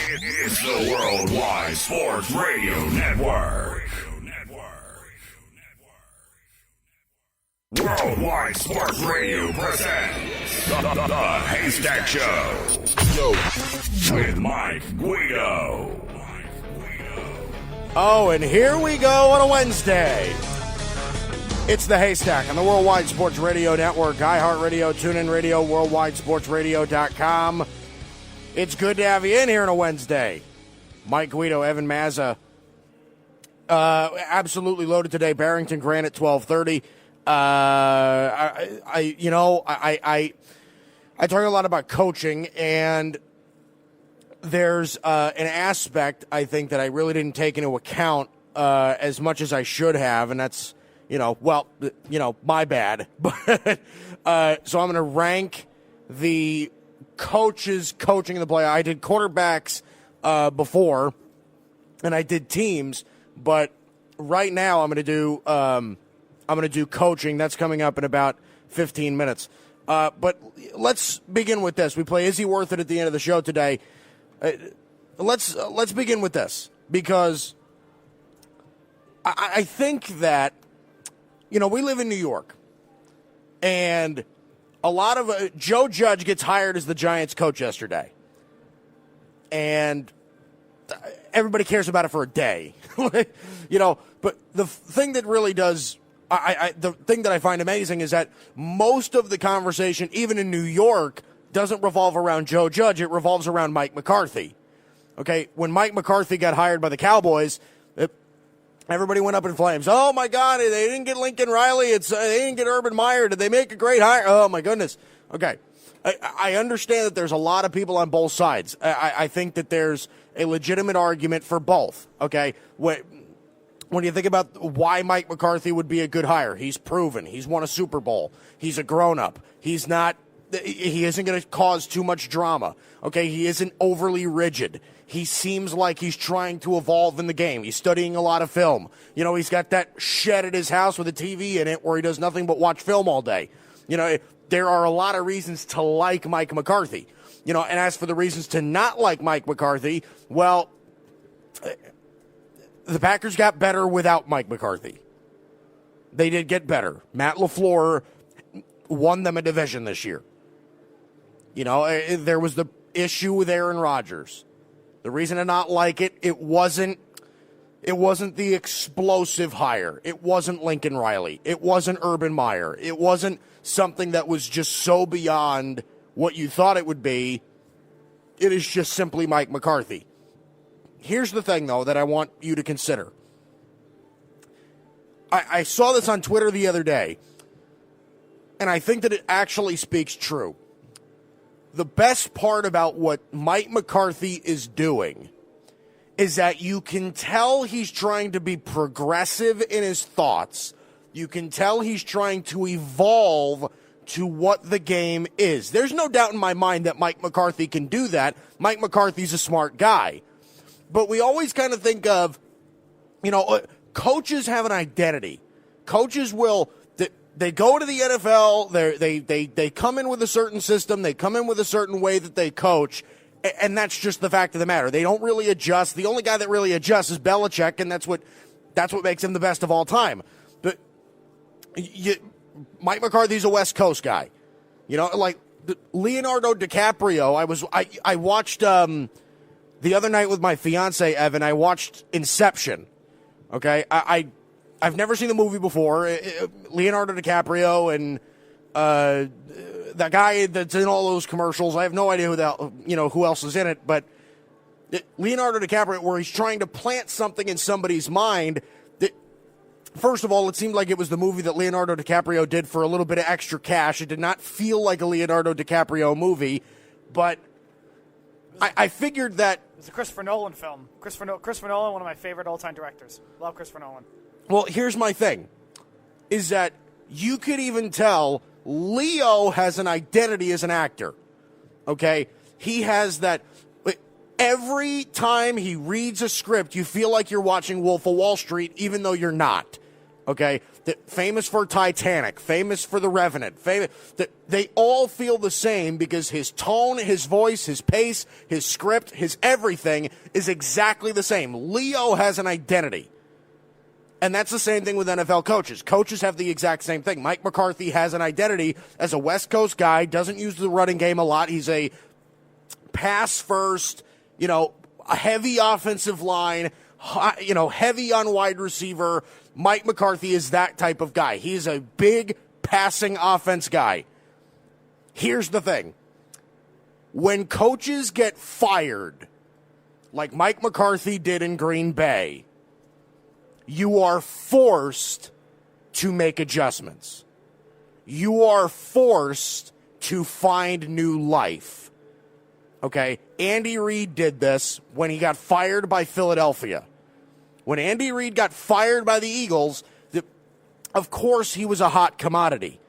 It's the Worldwide Sports Radio Network. Worldwide Sports Radio presents the Haystack Show. With Mike Guido. Oh, and here we go on a Wednesday. It's the Haystack on the Worldwide Sports Radio Network, iHeartRadio, TuneIn Radio, WorldwideSportsRadio.com. It's good to have you in here on a Wednesday. Mike Guido, Evan Mazza, absolutely loaded today. Barrington Grant at 12:30. I talk a lot about coaching, and there's an aspect I think that I really didn't take into account as much as I should have, and that's my bad. But so I'm going to rank the coaches coaching the play. I did quarterbacks before, and I did teams, but right now I'm going to do coaching. That's coming up in about 15 minutes. But let's begin with this. We play Is He Worth It at the end of the show today. Let's begin with this, because I think that, we live in New York, and a lot of Joe Judge gets hired as the Giants coach yesterday, and everybody cares about it for a day, But the thing that really does, the thing that I find amazing is that most of the conversation, even in New York, doesn't revolve around Joe Judge. It revolves around Mike McCarthy. Okay, when Mike McCarthy got hired by the Cowboys, everybody went up in flames. Oh, my God, they didn't get Lincoln Riley. They didn't get Urban Meyer. Did they make a great hire? Oh, my goodness. Okay, I understand that there's a lot of people on both sides. I think that there's a legitimate argument for both, okay? When you think about why Mike McCarthy would be a good hire, he's proven. He's won a Super Bowl. He's a grown-up. He isn't going to cause too much drama, okay? He isn't overly rigid. He seems like he's trying to evolve in the game. He's studying a lot of film. He's got that shed at his house with a TV in it where he does nothing but watch film all day. There are a lot of reasons to like Mike McCarthy. And as for the reasons to not like Mike McCarthy, well, the Packers got better without Mike McCarthy. They did get better. Matt LaFleur won them a division this year. There was the issue with Aaron Rodgers. The reason to not like it, it wasn't the explosive hire. It wasn't Lincoln Riley. It wasn't Urban Meyer. It wasn't something that was just so beyond what you thought it would be. It is just simply Mike McCarthy. Here's the thing, though, that I want you to consider. I saw this on Twitter the other day, and I think that it actually speaks true. The best part about what Mike McCarthy is doing is that you can tell he's trying to be progressive in his thoughts. You can tell he's trying to evolve to what the game is. There's no doubt in my mind that Mike McCarthy can do that. Mike McCarthy's a smart guy. But we always kind of think of, coaches have an identity. Coaches will... They go to the NFL, they come in with a certain system, they come in with a certain way that they coach, and that's just the fact of the matter. They don't really adjust. The only guy that really adjusts is Belichick, and that's what makes him the best of all time. But Mike McCarthy's a West Coast guy. Like Leonardo DiCaprio, I watched the other night with my fiance, Evan, I watched Inception, okay? I've never seen the movie before. Leonardo DiCaprio and that guy that's in all those commercials. I have no idea who else is in it, but Leonardo DiCaprio, where he's trying to plant something in somebody's mind. First of all, it seemed like it was the movie that Leonardo DiCaprio did for a little bit of extra cash. It did not feel like a Leonardo DiCaprio movie, but I figured that it's a Christopher Nolan film. Christopher Nolan, one of my favorite all-time directors. Love Christopher Nolan. Well, here's my thing, is that you could even tell Leo has an identity as an actor, okay? He has that. Every time he reads a script, you feel like you're watching Wolf of Wall Street, even though you're not. Okay, famous for Titanic, famous for The Revenant. They all feel the same because his tone, his voice, his pace, his script, his everything is exactly the same. Leo has an identity. And that's the same thing with NFL coaches. Coaches have the exact same thing. Mike McCarthy has an identity as a West Coast guy, doesn't use the running game a lot. He's a pass first, a heavy offensive line, heavy on wide receiver. Mike McCarthy is that type of guy. He's a big passing offense guy. Here's the thing. When coaches get fired, like Mike McCarthy did in Green Bay, you are forced to make adjustments. You are forced to find new life. Okay? Andy Reid did this when he got fired by Philadelphia. When Andy Reid got fired by the Eagles, of course he was a hot commodity.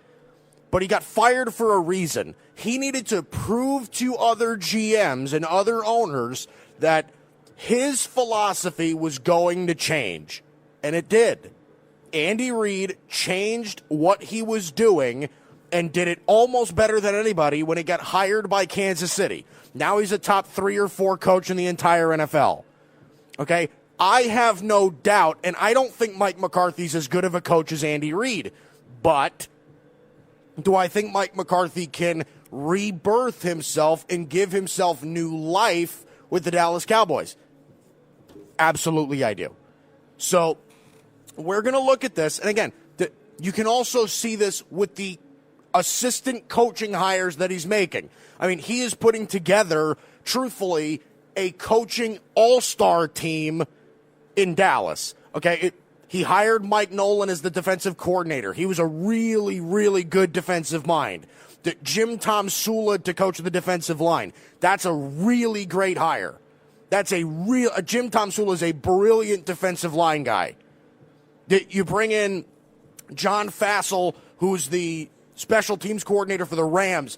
But he got fired for a reason. He needed to prove to other GMs and other owners that his philosophy was going to change. And it did. Andy Reid changed what he was doing and did it almost better than anybody when he got hired by Kansas City. Now he's a top 3 or 4 coach in the entire NFL. Okay? I have no doubt, and I don't think Mike McCarthy's as good of a coach as Andy Reid. But do I think Mike McCarthy can rebirth himself and give himself new life with the Dallas Cowboys? Absolutely, I do. So we're going to look at this. And again, you can also see this with the assistant coaching hires that he's making. I mean, he is putting together, truthfully, a coaching all-star team in Dallas. Okay, he hired Mike Nolan as the defensive coordinator. He was a really, really good defensive mind. Jim Tom Sula to coach the defensive line. That's a really great hire. That's Jim Tom Sula is a brilliant defensive line guy. You bring in John Fassel, who's the special teams coordinator for the Rams.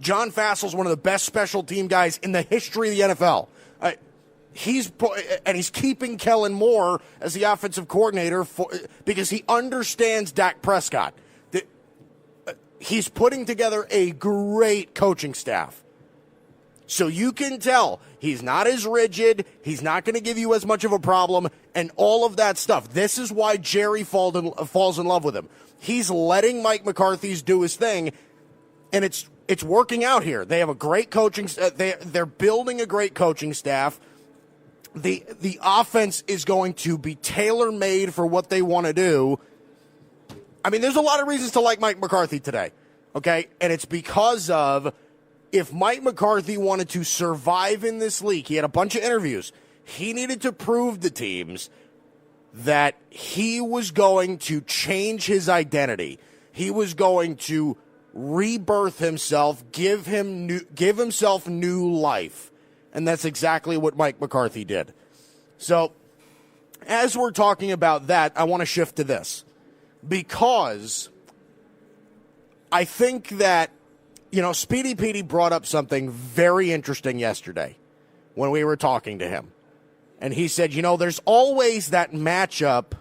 John Fassel's one of the best special team guys in the history of the NFL. He's keeping Kellen Moore as the offensive coordinator because he understands Dak Prescott. He's putting together a great coaching staff. So you can tell he's not as rigid, he's not going to give you as much of a problem, and all of that stuff. This is why Jerry falls in love with him. He's letting Mike McCarthy do his thing, and it's working out here. They have a great coaching. They're building a great coaching staff. The offense is going to be tailor-made for what they want to do. I mean, there's a lot of reasons to like Mike McCarthy today, okay? And it's because of if Mike McCarthy wanted to survive in this league, he had a bunch of interviews. He needed to prove to teams that he was going to change his identity. He was going to rebirth himself, give himself new life. And that's exactly what Mike McCarthy did. So, as we're talking about that, I want to shift to this. Because I think that, Speedy Petey brought up something very interesting yesterday when we were talking to him. And he said, there's always that matchup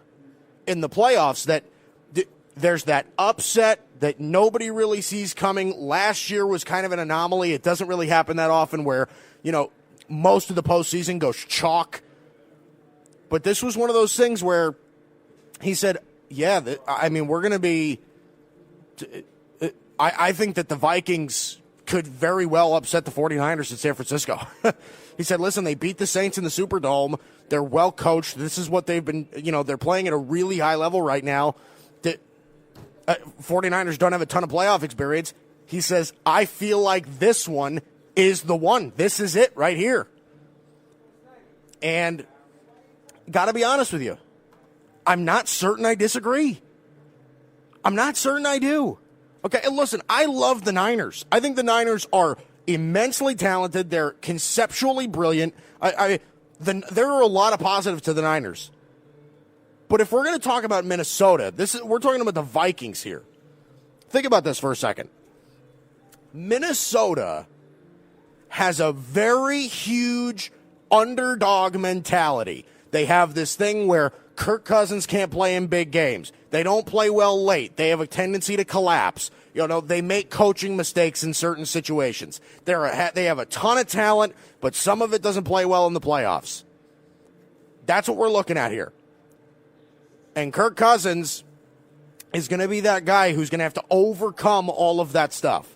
in the playoffs that there's that upset that nobody really sees coming. Last year was kind of an anomaly. It doesn't really happen that often where, most of the postseason goes chalk. But this was one of those things where he said, we're going to be – I think that the Vikings could very well upset the 49ers in San Francisco. He said, listen, they beat the Saints in the Superdome. They're well coached. This is what they've been – they're playing at a really high level right now. The 49ers don't have a ton of playoff experience. He says, I feel like this one – is the one. This is it right here. And got to be honest with you, I'm not certain I disagree. I'm not certain I do. Okay, and listen, I love the Niners. I think the Niners are immensely talented. They're conceptually brilliant. There are a lot of positives to the Niners. But if we're going to talk about Minnesota, we're talking about the Vikings here. Think about this for a second. Minnesota has a very huge underdog mentality. They have this thing where Kirk Cousins can't play in big games. They don't play well late. They have a tendency to collapse. They make coaching mistakes in certain situations. They have a ton of talent, but some of it doesn't play well in the playoffs. That's what we're looking at here. And Kirk Cousins is going to be that guy who's going to have to overcome all of that stuff.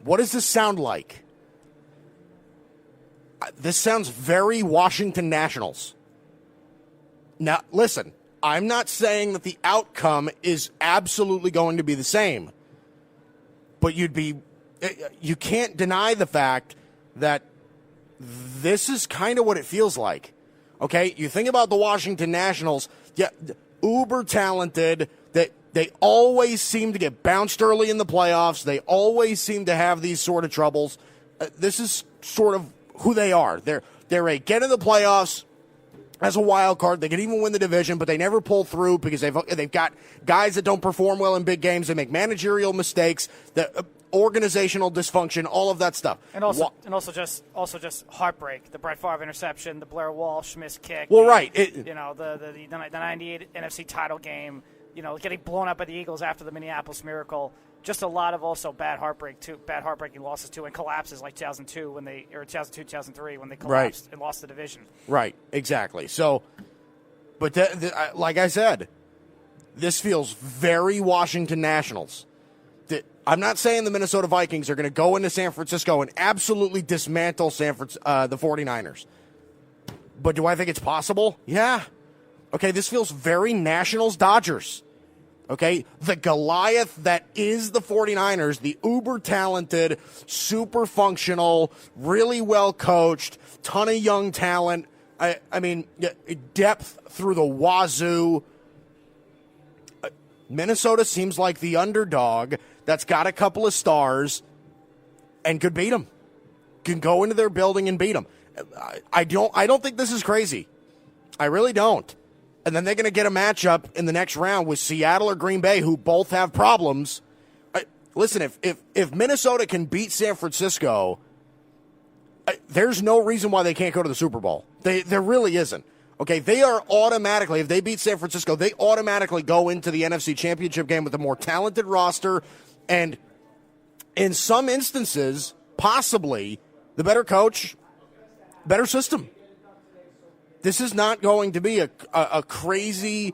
What does this sound like? This sounds very Washington Nationals. Now, listen, I'm not saying that the outcome is absolutely going to be the same. But you can't deny the fact that this is kind of what it feels like. Okay, you think about the Washington Nationals, uber talented, that they always seem to get bounced early in the playoffs. They always seem to have these sort of troubles. This is sort of who they are. They're a get in the playoffs as a wild card. They can even win the division, but they never pull through because they've got guys that don't perform well in big games. They make managerial mistakes, the organizational dysfunction, all of that stuff. And also just heartbreak. The Brett Favre interception, the Blair Walsh missed kick. Well, right. The 98 NFC title game. Getting blown up by the Eagles after the Minneapolis Miracle. Just a lot of also bad heartbreaking losses too, and collapses like 2002 2003 when they collapsed and lost the division. Right, exactly. So, but like I said, this feels very Washington Nationals. I'm not saying the Minnesota Vikings are going to go into San Francisco and absolutely dismantle the 49ers. But do I think it's possible? Yeah. Okay, this feels very Nationals-Dodgers. Okay, the Goliath that is the 49ers, the uber-talented, super functional, really well-coached, ton of young talent. I mean, depth through the wazoo. Minnesota seems like the underdog that's got a couple of stars and could beat them. Can go into their building and beat them. I don't think this is crazy. I really don't. And then they're going to get a matchup in the next round with Seattle or Green Bay, who both have problems. Listen, if Minnesota can beat San Francisco, there's no reason why they can't go to the Super Bowl. There really isn't. Okay, they are automatically, if they beat San Francisco, they automatically go into the NFC Championship game with a more talented roster and, in some instances, possibly the better coach, better system. This is not going to be a crazy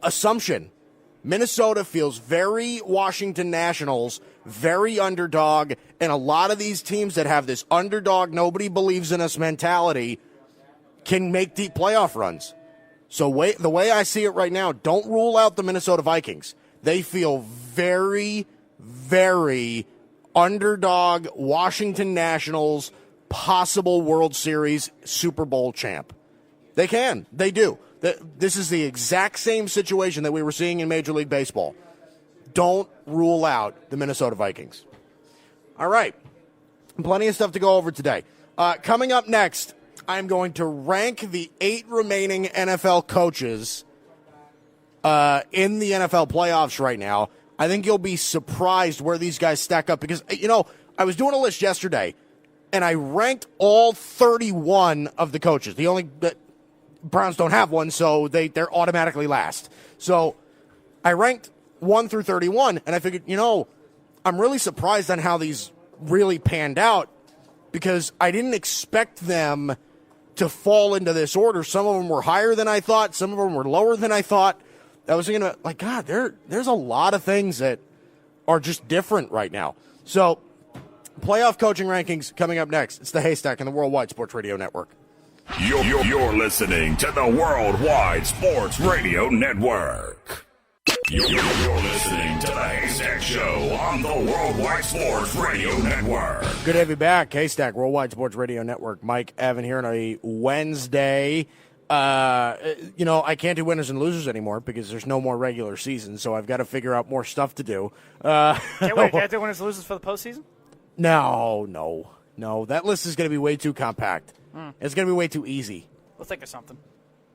assumption. Minnesota feels very Washington Nationals, very underdog, and a lot of these teams that have this underdog, nobody believes in us mentality can make deep playoff runs. So the way I see it right now, don't rule out the Minnesota Vikings. They feel very, very underdog Washington Nationals, possible World Series Super Bowl champ. They can. They do. This is the exact same situation that we were seeing in Major League Baseball. Don't rule out the Minnesota Vikings. All right. Plenty of stuff to go over today. Coming up next, I'm going to rank the 8 remaining NFL coaches in the NFL playoffs right now. I think you'll be surprised where these guys stack up because, I was doing a list yesterday, and I ranked all 31 of the coaches. The only Browns don't have one, so they're automatically last. So I ranked 1 through 31, and I figured, I'm really surprised on how these really panned out because I didn't expect them to fall into this order. Some of them were higher than I thought. Some of them were lower than I thought. I was thinking, God, there's a lot of things that are just different right now. So playoff coaching rankings coming up next. It's the Haystack on the Worldwide Sports Radio Network. You're listening to the Worldwide Sports Radio Network. You're listening to the Haystack Show on the Worldwide Sports Radio Network. Good to have you back. Haystack, Worldwide Sports Radio Network. Mike, Evan here on a Wednesday. I can't do winners and losers anymore because there's no more regular season, so I've got to figure out more stuff to do. Can't do winners and losers for the postseason? No. That list is going to be way too compact. It's going to be way too easy. We'll think of something.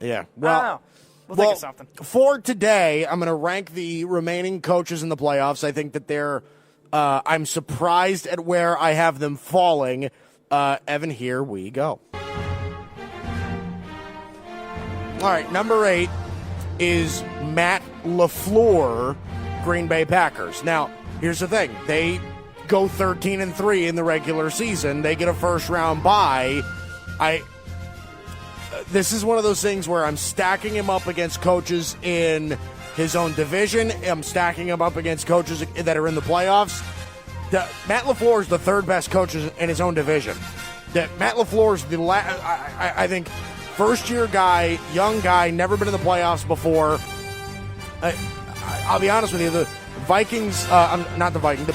Yeah. Well, I don't know. We'll think of something. For today, I'm going to rank the remaining coaches in the playoffs. I think that I'm surprised at where I have them falling. Evan, here we go. All right, number 8 is Matt LaFleur, Green Bay Packers. Now, here's the thing. They go 13-3 in the regular season. They get a first-round bye. This is one of those things where I'm stacking him up against coaches in his own division. I'm stacking him up against coaches that are in the playoffs. Matt LaFleur is the third best coach in his own division. Matt LaFleur is I think, first-year guy, young guy, never been in the playoffs before. I'll be honest with you, the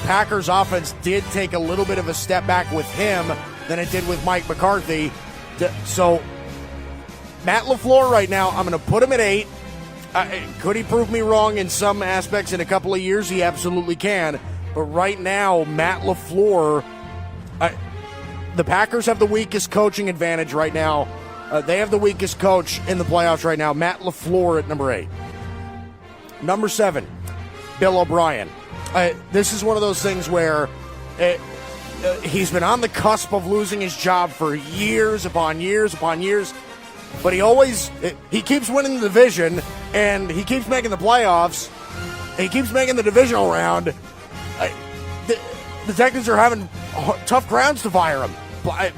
Packers offense did take a little bit of a step back with him than it did with Mike McCarthy. So, Matt LaFleur right now, I'm going to put him at 8. Could he prove me wrong in some aspects in a couple of years? He absolutely can. But right now, Matt LaFleur, the Packers have the weakest coaching advantage right now. They have the weakest coach in the playoffs right now. Matt LaFleur at number 8. Number 7, Bill O'Brien. This is one of those things where he's been on the cusp of losing his job for years upon years upon years. But he keeps winning the division, and he keeps making the playoffs. He keeps making the divisional round. The Texans are having tough grounds to fire him.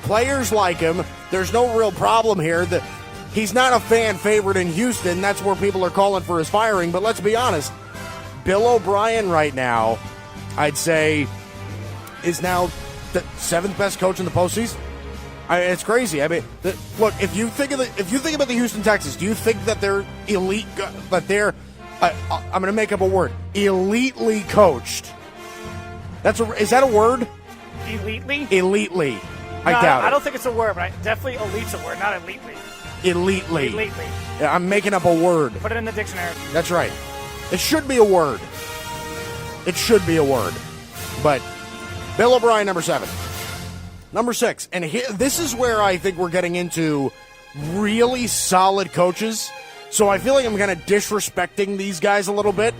Players like him. There's no real problem here. He's not a fan favorite in Houston. That's where people are calling for his firing. But let's be honest. Bill O'Brien right now, I'd say, is now the 7th best coach in the postseason. It's crazy. I mean, look, if you think about the Houston Texans, do you think that they're elite? That they're I'm going to make up a word. Elitely coached. Is that a word? Elitely? Elitely. I doubt it. I don't think it's a word, but definitely elite's a word, not elitely. Elitely. Elitely. Yeah, I'm making up a word. Put it in the dictionary. That's right. It should be a word. It should be a word. But Bill O'Brien, number 7. Number 6, and this is where I think we're getting into really solid coaches. So I feel like I'm kind of disrespecting these guys a little bit.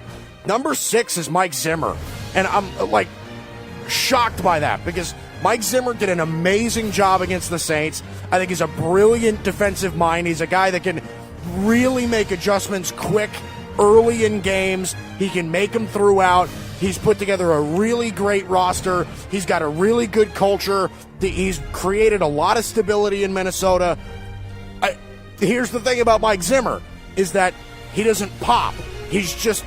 Number 6 is Mike Zimmer. And I'm shocked by that because Mike Zimmer did an amazing job against the Saints. I think he's a brilliant defensive mind. He's a guy that can really make adjustments quick early in games. He can make them throughout. He's put together a really great roster. He's got a really good culture. He's created a lot of stability in Minnesota. Here's the thing about Mike Zimmer is that he doesn't pop. He's just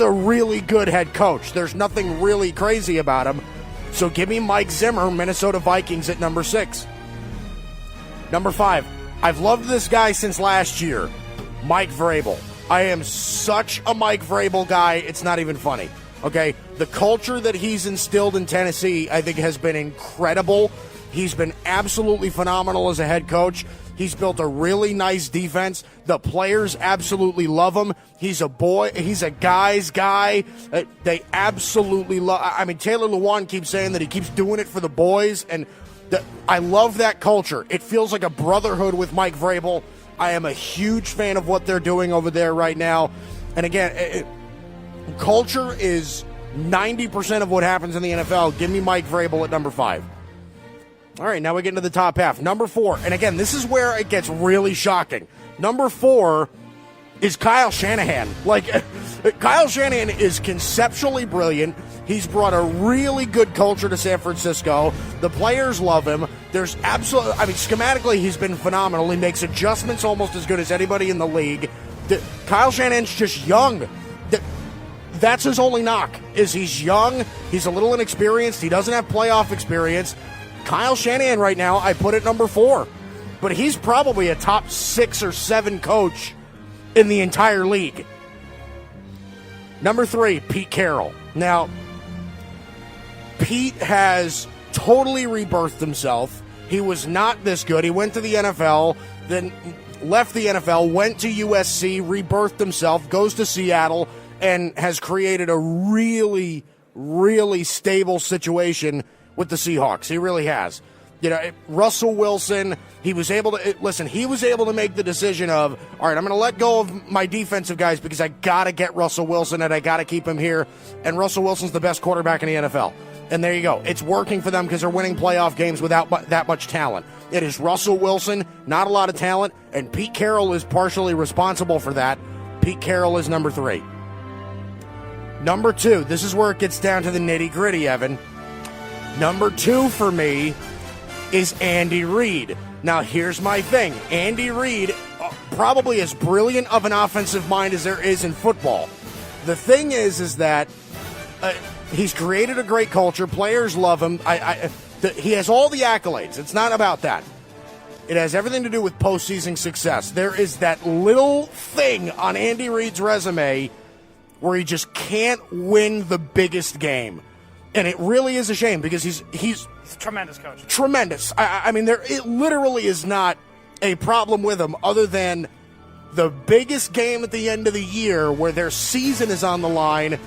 a really good head coach. There's nothing really crazy about him. So give me Mike Zimmer, Minnesota Vikings at number 6. Number 5, I've loved this guy since last year, Mike Vrabel. I am such a Mike Vrabel guy, it's not even funny. Okay, the culture that he's instilled in Tennessee, I think, has been incredible. He's been absolutely phenomenal as a head coach. He's built a really nice defense. The players absolutely love him. He's a boy. He's a guy's guy. They absolutely love. I mean, Taylor Lewan keeps saying that he keeps doing it for the boys, and I love that culture. It feels like a brotherhood with Mike Vrabel. I am a huge fan of what they're doing over there right now. And again, culture is 90% of what happens in the NFL. Give me Mike Vrabel at number 5. All right, now we get into the top half. Number 4, and again, this is where it gets really shocking. Number 4 is Kyle Shanahan. Kyle Shanahan is conceptually brilliant. He's brought a really good culture to San Francisco. The players love him. There's schematically, he's been phenomenal. He makes adjustments almost as good as anybody in the league. Kyle Shanahan's just young. That's his only knock, is he's young. He's a little inexperienced. He doesn't have playoff experience. Kyle Shanahan right now, I put at number 4. But he's probably a top 6 or 7 coach in the entire league. Number 3, Pete Carroll. Now, Pete has totally rebirthed himself. He was not this good. He went to the NFL, then left the NFL, went to USC, rebirthed himself, goes to Seattle, and has created a really, really stable situation with the Seahawks. He really has. Russell Wilson, he was able to make the decision of, all right, I'm going to let go of my defensive guys because I got to get Russell Wilson and I got to keep him here. And Russell Wilson's the best quarterback in the NFL. And there you go. It's working for them because they're winning playoff games without that much talent. It is Russell Wilson, not a lot of talent, and Pete Carroll is partially responsible for that. Pete Carroll is number 3. Number 2, this is where it gets down to the nitty-gritty, Evan. Number 2 for me is Andy Reid. Now, here's my thing. Andy Reid, probably as brilliant of an offensive mind as there is in football. The thing is that he's created a great culture. Players love him. He has all the accolades. It's not about that. It has everything to do with postseason success. There is that little thing on Andy Reid's resume where he just can't win the biggest game. And it really is a shame because he's a tremendous coach. Tremendous. I mean, it literally is not a problem with him other than the biggest game at the end of the year where their season is on the line.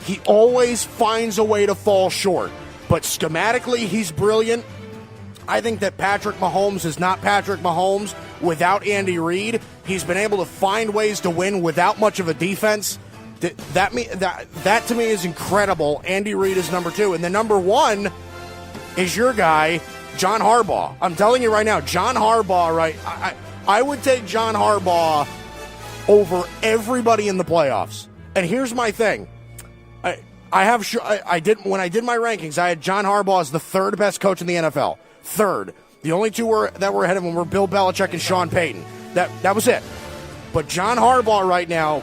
He always finds a way to fall short. But schematically, he's brilliant. I think that Patrick Mahomes is not Patrick Mahomes without Andy Reid. He's been able to find ways to win without much of a defense. That to me is incredible. Andy Reid is number 2. And the number 1 is your guy, John Harbaugh. I'm telling you right now, John Harbaugh, right? I would take John Harbaugh over everybody in the playoffs. And here's my thing. When I did my rankings, I had John Harbaugh as the 3rd best coach in the NFL. 3rd. The only 2 that were ahead of him were Bill Belichick and Sean Payton. That was it. But John Harbaugh right now,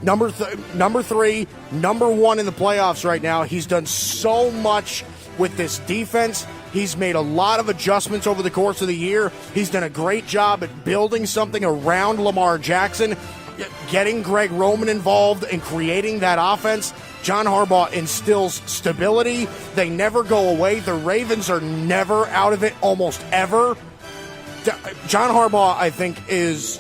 number 3, number 1 in the playoffs right now. He's done so much with this defense. He's made a lot of adjustments over the course of the year. He's done a great job at building something around Lamar Jackson, getting Greg Roman involved and creating that offense. John Harbaugh instills stability. They never go away. The Ravens are never out of it, almost ever. John Harbaugh, I think, is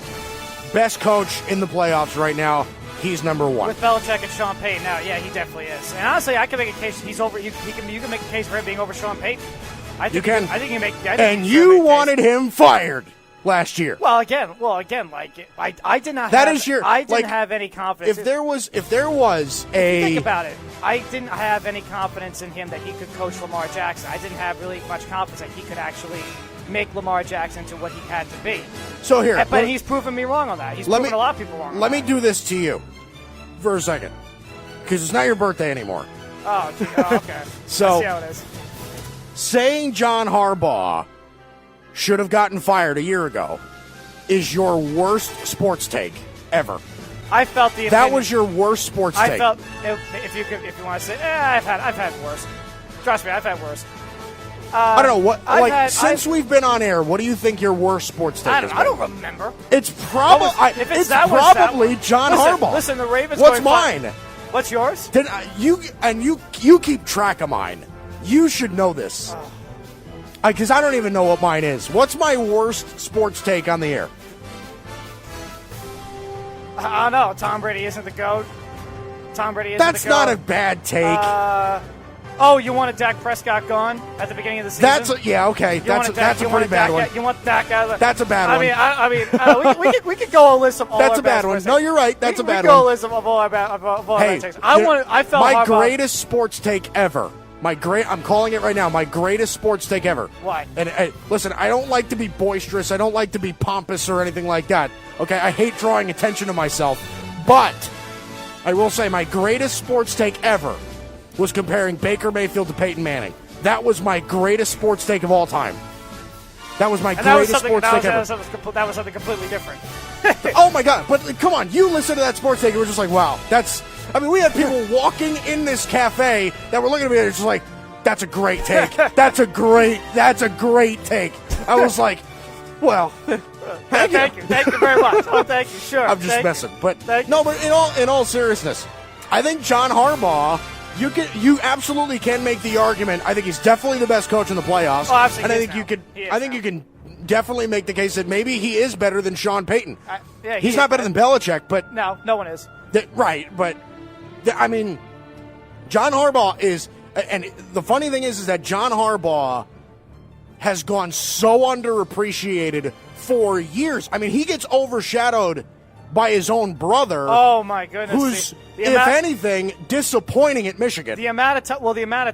best coach in the playoffs right now. He's number 1. With Belichick and Sean Payton now, yeah, he definitely is. And honestly, I can make a case he's over. You can make a case for him being over Sean Payton. I think you can. And you wanted him fired last year. Well, again, like I did not. I didn't have any confidence. If there was think about it, I didn't have any confidence in him that he could coach Lamar Jackson. I didn't have really much confidence that he could actually make Lamar Jackson to what he had to be. So here, but he's proven me wrong on that. He's proven a lot of people wrong. Let me do this to you for a second, because it's not your birthday anymore. Oh, okay. So I see how it is. Saying John Harbaugh should have gotten fired a year ago is your worst sports take ever. I felt that was your worst sports take. I felt if you want to say, I've had worse. Trust me, I've had worse. I don't know what. Since we've been on air, what do you think your worst sports take is? I don't remember. It's probably John Harbaugh. Listen, the Ravens. What's mine? What's yours? You keep track of mine. You should know this. Because I don't even know what mine is. What's my worst sports take on the air? I don't know. Tom Brady isn't the GOAT. Tom Brady isn't That's the GOAT. not a bad take. You wanted Dak Prescott gone at the beginning of the season? Okay. That's a pretty bad one. You want Dak out of the... That's a bad one. We could go a list of all That's our a bad one. No, you're right. That's a bad one. We could go a list of all our bad takes. I felt my greatest sports take ever. I'm calling it right now. My greatest sports take ever. Why? And listen, I don't like to be boisterous. I don't like to be pompous or anything like that. Okay, I hate drawing attention to myself. But I will say my greatest sports take ever was comparing Baker Mayfield to Peyton Manning. That was my greatest sports take of all time. That was my greatest sports take ever. That was something completely different. Oh, my God. But come on. You listen to that sports take and we're just like, wow, we had people walking in this cafe that were looking at me and just like, that's a great take. That's a great take. I was like, well, thank you. Thank you very much. Oh, thank you. Sure. I'm just messing. But but in all seriousness, I think John Harbaugh, you absolutely can make the argument. I think he's definitely the best coach in the playoffs. Oh, absolutely. And I think you can definitely make the case that maybe he is better than Sean Payton. He's not better than Belichick, but no one is. Right, but I mean, John Harbaugh is, and the funny thing is that John Harbaugh has gone so underappreciated for years. I mean, he gets overshadowed by his own brother. Oh my goodness! Who's, if anything, disappointing at Michigan. The amount of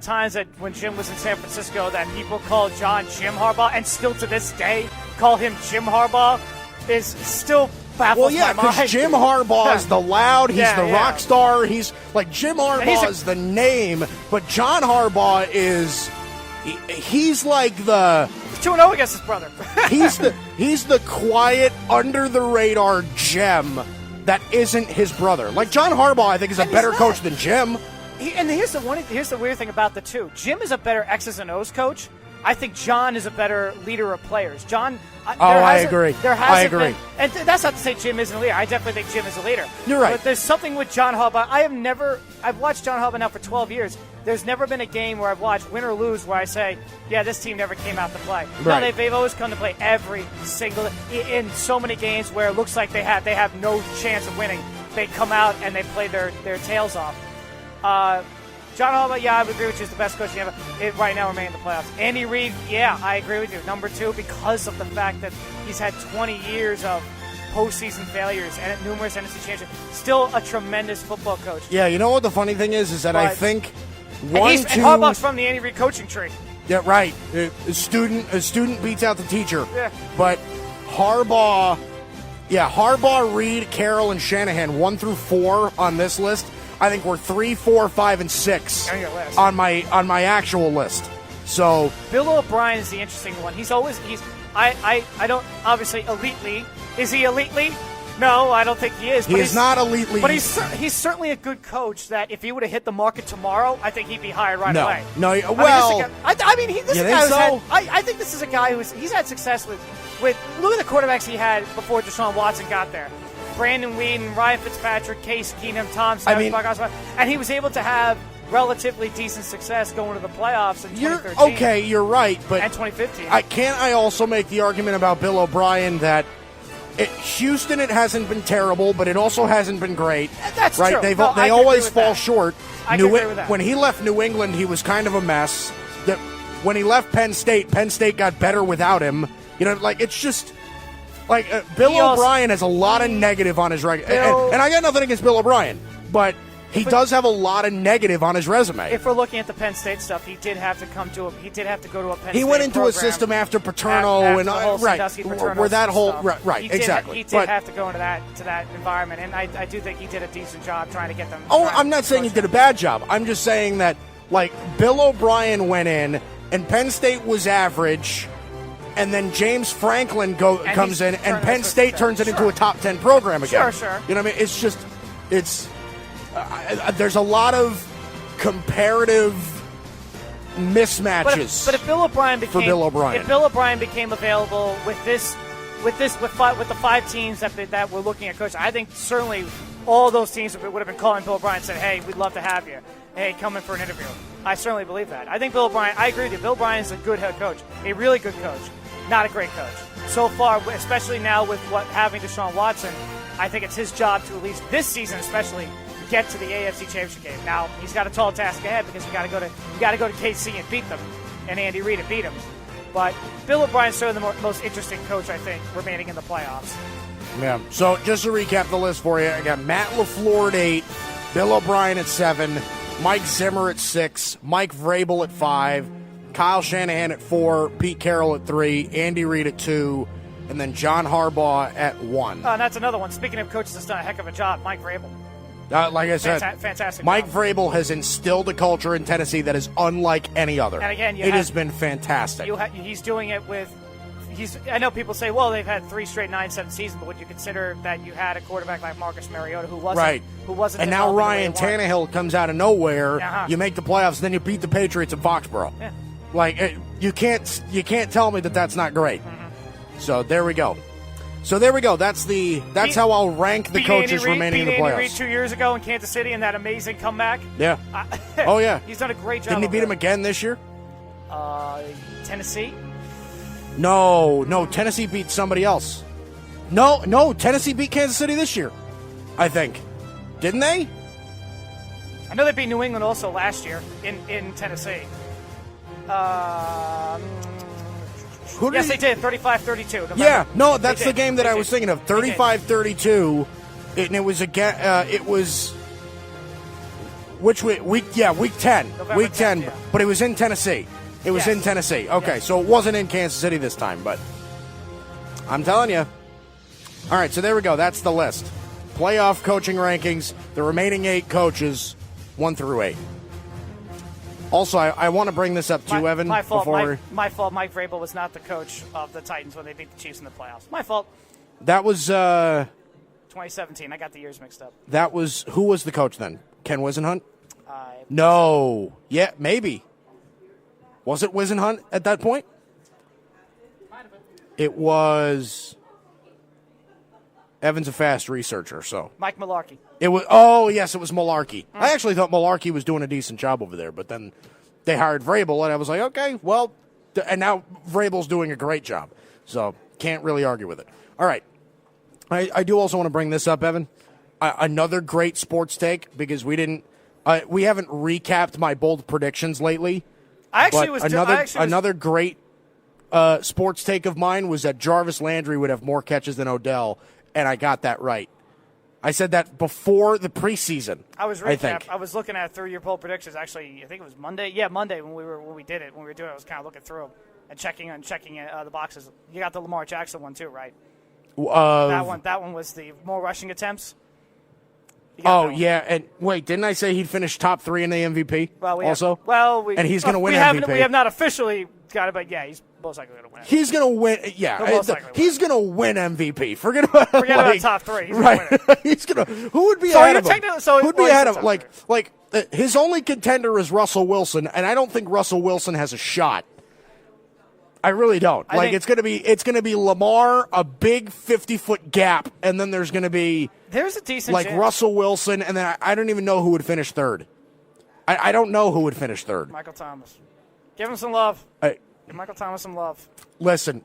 times that when Jim was in San Francisco that people called John Jim Harbaugh, and still to this day call him Jim Harbaugh, is still baffles my mind. Because Jim Harbaugh is the loud, he's the rock star. He's like Jim Harbaugh is the name, but John Harbaugh is he's like the 2-0 against his brother. he's the quiet, under the radar gem that isn't his brother. Like John Harbaugh, I think is a better coach than Jim. Here's the weird thing about the two. Jim is a better X's and O's coach. I think John is a better leader of players. John. I agree. I agree. And that's not to say Jim isn't a leader. I definitely think Jim is a leader. You're right. But there's something with John Harbaugh. I've watched John Harbaugh now for 12 years. There's never been a game where I've watched, win or lose, where I say, yeah, this team never came out to play. Right. No, they've always come to play every single in so many games where it looks like they have no chance of winning. They come out and they play their tails off. John Harbaugh, yeah, I would agree with you, is the best coach ever. Right now, remain in the playoffs. Andy Reid, yeah, I agree with you. Number 2, because of the fact that he's had 20 years of postseason failures and numerous NFC championships. Still a tremendous football coach. Yeah, you know what the funny thing is that I think and Harbaugh's from the Andy Reid coaching tree. Yeah, right. A student beats out the teacher. Yeah. But Harbaugh, Reid, Carroll, and Shanahan 1 through 4 on this list. I think we're 3, 4, 5, and 6 on my actual list. So Bill O'Brien is the interesting one. I don't obviously elitely. Is he elitely? No, I don't think he is. He is not elitely. But he's certainly a good coach that if he would have hit the market tomorrow, I think he'd be hired right away. No, well, I think this is a guy he's had success with. Look at the quarterbacks he had before Deshaun Watson got there. Brandon Weeden, Ryan Fitzpatrick, Case Keenum, Tom Savage, and he was able to have relatively decent success going to the playoffs in 2013. You're right, but and 2015. I also make the argument about Bill O'Brien that Houston, it hasn't been terrible, but it also hasn't been great. That's right. True. They always fall short. I can agree with that. When he left New England, he was kind of a mess. When he left Penn State got better without him. It's just. Bill O'Brien has a lot of negative on his record. And I got nothing against Bill O'Brien, but he does have a lot of negative on his resume. If we're looking at the Penn State stuff, he did have to go to a Penn State He went into program a system after Paterno where that whole exactly. He did have to go into that environment, and I do think he did a decent job trying to get them. I'm not saying he did a bad job. I'm just saying that Bill O'Brien went in, and Penn State was average. And then James Franklin comes in, and Penn State turns it into a top 10 program again. Sure. You know what I mean? There's a lot of comparative mismatches. But if Bill O'Brien became available with the 5 teams that we're looking at, coach, I think certainly all those teams would have been calling Bill O'Brien and said, "Hey, we'd love to have you. Hey, come in for an interview." I certainly believe that. I think Bill O'Brien. I agree with you. Bill O'Brien is a good head coach, a really good coach, not a great coach so far. Especially now with having Deshaun Watson, I think it's his job to at least this season, especially, get to the AFC Championship game. Now he's got a tall task ahead because you got to go to KC and beat them, and Andy Reid and beat them. But Bill O'Brien's certainly the most interesting coach, I think, remaining in the playoffs. Yeah. So just to recap the list for you, I got Matt LaFleur at 8, Bill O'Brien at 7, Mike Zimmer at 6, Mike Vrabel at 5, Kyle Shanahan at 4, Pete Carroll at 3, Andy Reid at 2, and then John Harbaugh at 1. That's another one. Speaking of coaches that's done a heck of a job, Mike Vrabel. Like I said, fantastic. Mike job. Vrabel has instilled a culture in Tennessee that is unlike any other. And again, it has been fantastic. He's doing it with. I know people say, well, they've had 3 straight 9-7 seasons, but would you consider that you had a quarterback like Marcus Mariota who wasn't, and now Ryan Tannehill comes out of nowhere. You make the playoffs, and then you beat the Patriots in Foxborough. Yeah. You can't tell me that that's not great. Mm-hmm. So there we go. That's how I'll rank the coaches remaining in the playoffs. Andy Reid 2 years ago in Kansas City in that amazing comeback. Yeah. Oh yeah. He's done a great job. Didn't he beat him again this year? Tennessee. No, Tennessee beat somebody else. No, Tennessee beat Kansas City this year, I think. Didn't they? I know they beat New England also last year in Tennessee. Yes, they did, 35-32. Yeah, no, that's the game that I was thinking of, 35-32. And it was again. It was which week? Yeah, week 10. November Week 10. 10th, yeah. But it was in Tennessee. It was Yes. in Tennessee. Okay, Yes. so it wasn't in Kansas City this time. But I'm telling you. All right, so there we go. That's the list. Playoff coaching rankings. The remaining 8 coaches, 1 through 8. Also, I want to bring this up too, Evan. My fault. Before My fault. Mike Vrabel was not the coach of the Titans when they beat the Chiefs in the playoffs. My fault. that was 2017. I got the years mixed up. who was the coach then? Ken Wisenhunt? Uh, No. Yeah, maybe. Was it Wisenhunt at that point? It was. Evan's a fast researcher, so. Mike Mularkey. It was. Oh, yes, it was Mularkey. I actually thought Mularkey was doing a decent job over there, but then they hired Vrabel, and I was like, okay, well, and now Vrabel's doing a great job, so can't really argue with it. All right. I do also want to bring this up, Evan. Another great sports take, because we haven't recapped my bold predictions lately. Another great sports take of mine was that Jarvis Landry would have more catches than Odell, and I got that right. I said that before the preseason. I was think. I was looking at through your poll predictions. Actually, I think it was Monday. Yeah, Monday when we did it. When we were doing it, I was kind of looking through them and checking the boxes. You got the Lamar Jackson one too, right? That one was the more rushing attempts. Yeah, and wait, didn't I say he'd finish top 3 in the MVP? And he's going to win MVP. We have not officially got it, but yeah, he's most likely going to win. He's going to win. Yeah, he's going to win MVP. Forget about top 3. He's right. going to win it. He's going to. Who would be ahead of him? Who'd be ahead of him? Like his only contender is Russell Wilson, and I don't think Russell Wilson has a shot. I really don't. It's going to be Lamar, a big 50-foot gap, and then there's a decent chance. Russell Wilson, and then I don't even know who would finish third. I don't know who would finish third. Michael Thomas. Give him some love. Give Michael Thomas some love. Listen,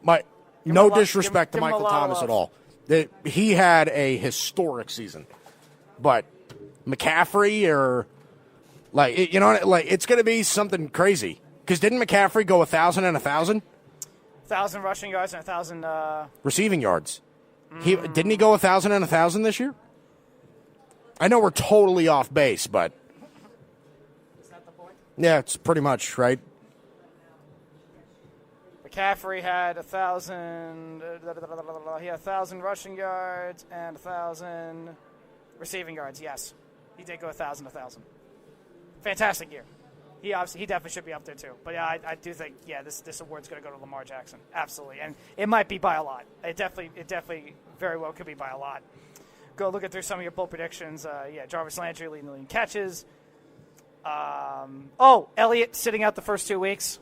no disrespect to Michael Thomas at all. He had a historic season, but McCaffrey it's going to be something crazy. Because didn't McCaffrey go 1,000 and 1,000? 1,000 rushing yards and 1,000 receiving yards. Didn't he go 1,000 and 1,000 this year? I know we're totally off base, but is that the point? Yeah, it's pretty much right. McCaffrey had 1,000. He had 1,000 rushing yards and 1,000 receiving yards. Yes, he did go 1,000. Fantastic year. He definitely should be up there too. But yeah, I do think this award's going to go to Lamar Jackson. Absolutely, and it might be by a lot. It definitely very well could be by a lot. Go looking through some of your poll predictions. Jarvis Landry leading the league in catches. Elliott sitting out the first 2 weeks.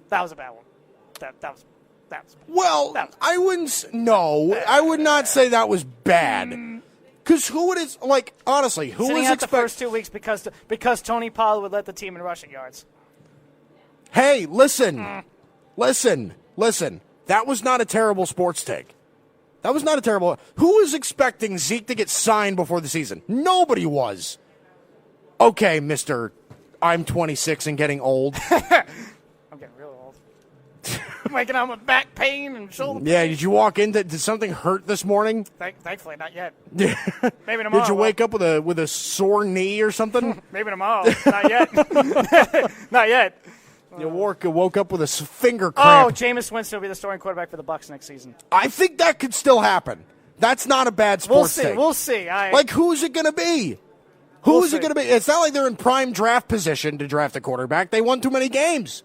That was a bad one. That was. Well, I wouldn't. No, I would not say that was bad. Because who would is honestly who sitting was out the first 2 weeks because Tony Pollard would let the team in rushing yards. Hey, listen. That was not a terrible sports take. That was not a terrible. Who was expecting Zeke to get signed before the season? Nobody was. Okay, Mister, I'm 26 and getting old. I'm getting real old. Waking up with back pain and shoulder pain. Yeah, did you walk in? Did something hurt this morning? Thankfully, not yet. Maybe tomorrow. Did you wake up with a sore knee or something? Maybe tomorrow. Not yet. Not yet. You woke up with a finger cramp. Oh, Jameis Winston will be the starting quarterback for the Bucs next season. I think that could still happen. That's not a bad sports take. We'll see. Who's it going to be? Who's it going to be? It's not like they're in prime draft position to draft a quarterback. They won too many games.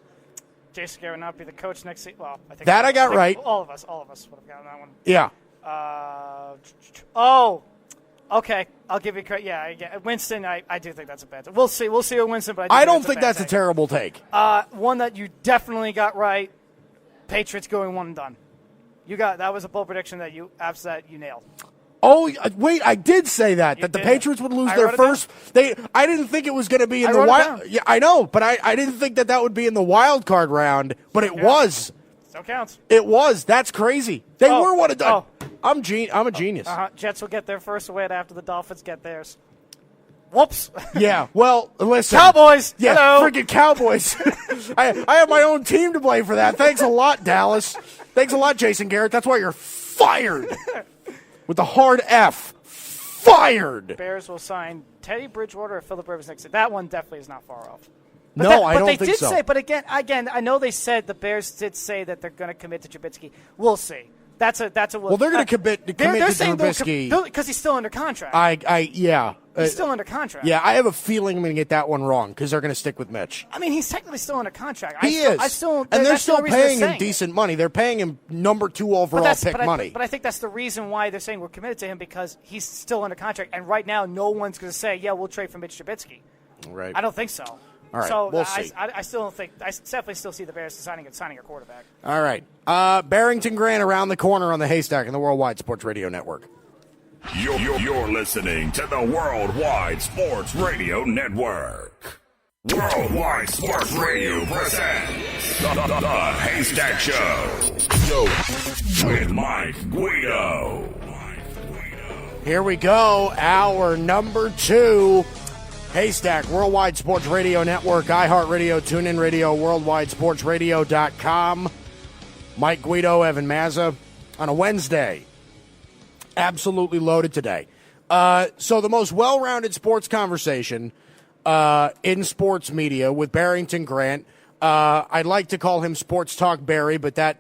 Jason Garrett not be the coach next season. Well, I think I got right. All of us would have gotten that one. Yeah. Okay. I'll give you credit. Yeah, Winston. I do think that's a bad take. We'll see. We'll see with Winston, but I don't think that's a terrible take. One that you definitely got right. Patriots going 1 and done. That was a bold prediction that you nailed. Oh, wait, I did say that the Patriots would lose their first. I didn't think it was going to be in the wild. Yeah, I know, but I didn't think that would be in the wild card round, but it was. Still counts. It was. That's crazy. They were 1 and done. I'm a genius. Jets will get their first win after the Dolphins get theirs. Whoops. Yeah, well, listen. Cowboys. Yeah, hello. Freaking Cowboys. I have my own team to blame for that. Thanks a lot, Dallas. Thanks a lot, Jason Garrett. That's why you're fired. With the hard F. fired. Bears will sign Teddy Bridgewater or Phillip Rivers next year. That one definitely is not far off. I don't think so. Say, but again, I know they said the Bears did say that they're going to commit to Trubisky. We'll see. That's a. Well, they're going to commit to Trubisky because he's still under contract. Yeah. He's still under contract. Yeah, I have a feeling I'm going to get that one wrong because they're going to stick with Mitch. I mean, he's technically still under contract. He is. And they're still paying him decent money. They're paying him number 2 overall pick money. But I think that's the reason why they're saying we're committed to him, because he's still under contract. And right now, no one's going to say, yeah, we'll trade for Mitch Trubisky. Right. I don't think so. All right, so we'll see. I still don't think. I definitely still see the Bears signing a quarterback. All right. Barrington Grant around the corner on the Haystack and the Worldwide Sports Radio Network. You're listening to the Worldwide Sports Radio Network. Worldwide Sports Radio presents the Haystack Show with Mike Guido. Here we go. Hour number 2. Haystack, Worldwide Sports Radio Network, iHeartRadio, TuneIn Radio, WorldwideSportsRadio.com. Mike Guido, Evan Mazza on a Wednesday. Absolutely loaded today. So the most well-rounded sports conversation in sports media with Barrington Grant. I'd like to call him Sports Talk Barry, but that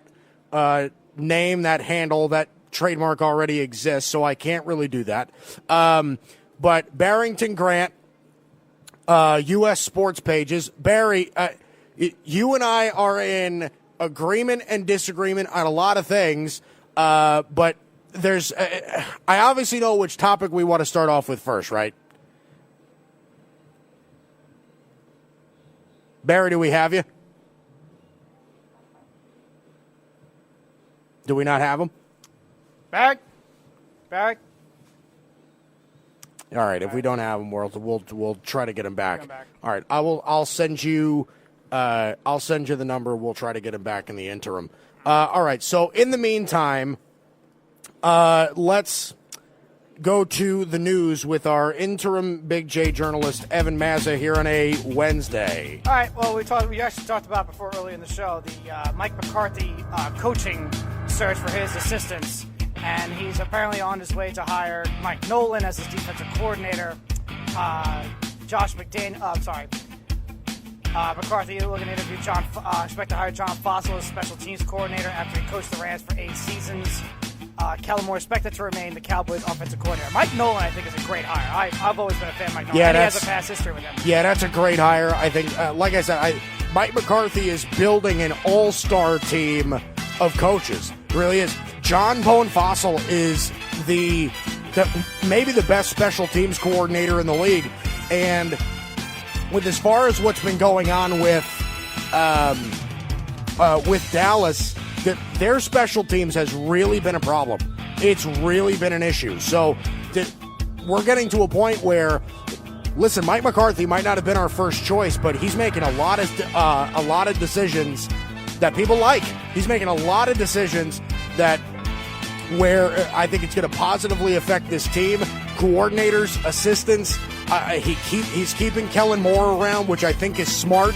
name, that handle, that trademark already exists, so I can't really do that. But Barrington Grant, U.S. Sports Pages. Barry, you and I are in agreement and disagreement on a lot of things, but there's I obviously know which topic we want to start off with first, right? Barry, do we have you? Do we not have him? Back. All right. If we don't have him, we'll try to get him back. All right. I'll send you the number. We'll try to get him back in the interim. All right. So in the meantime, let's go to the news with our interim Big J journalist Evan Mazza here on a Wednesday. All right. Well, we actually talked about before earlier in the show the Mike McCarthy coaching search for his assistants. And he's apparently on his way to hire Mike Nolan as his defensive coordinator. McCarthy looking to interview expect to hire John Fossil as special teams coordinator after he coached the Rams for 8 seasons. Kellen Moore expected to remain the Cowboys offensive coordinator. Mike Nolan, I think, is a great hire. I've always been a fan of Mike Nolan. Yeah, he has a past history with him. Yeah, that's a great hire. I think, like I said, Mike McCarthy is building an all-star team of coaches. It really is. John Fossil is maybe the best special teams coordinator in the league. And with as far as what's been going on with Dallas, their special teams has really been a problem. It's really been an issue. So we're getting to a point where, listen, Mike McCarthy might not have been our first choice, but he's making a lot of decisions that people like. He's making a lot of decisions where I think it's going to positively affect this team. Coordinators, assistants. He's keeping Kellen Moore around, which I think is smart.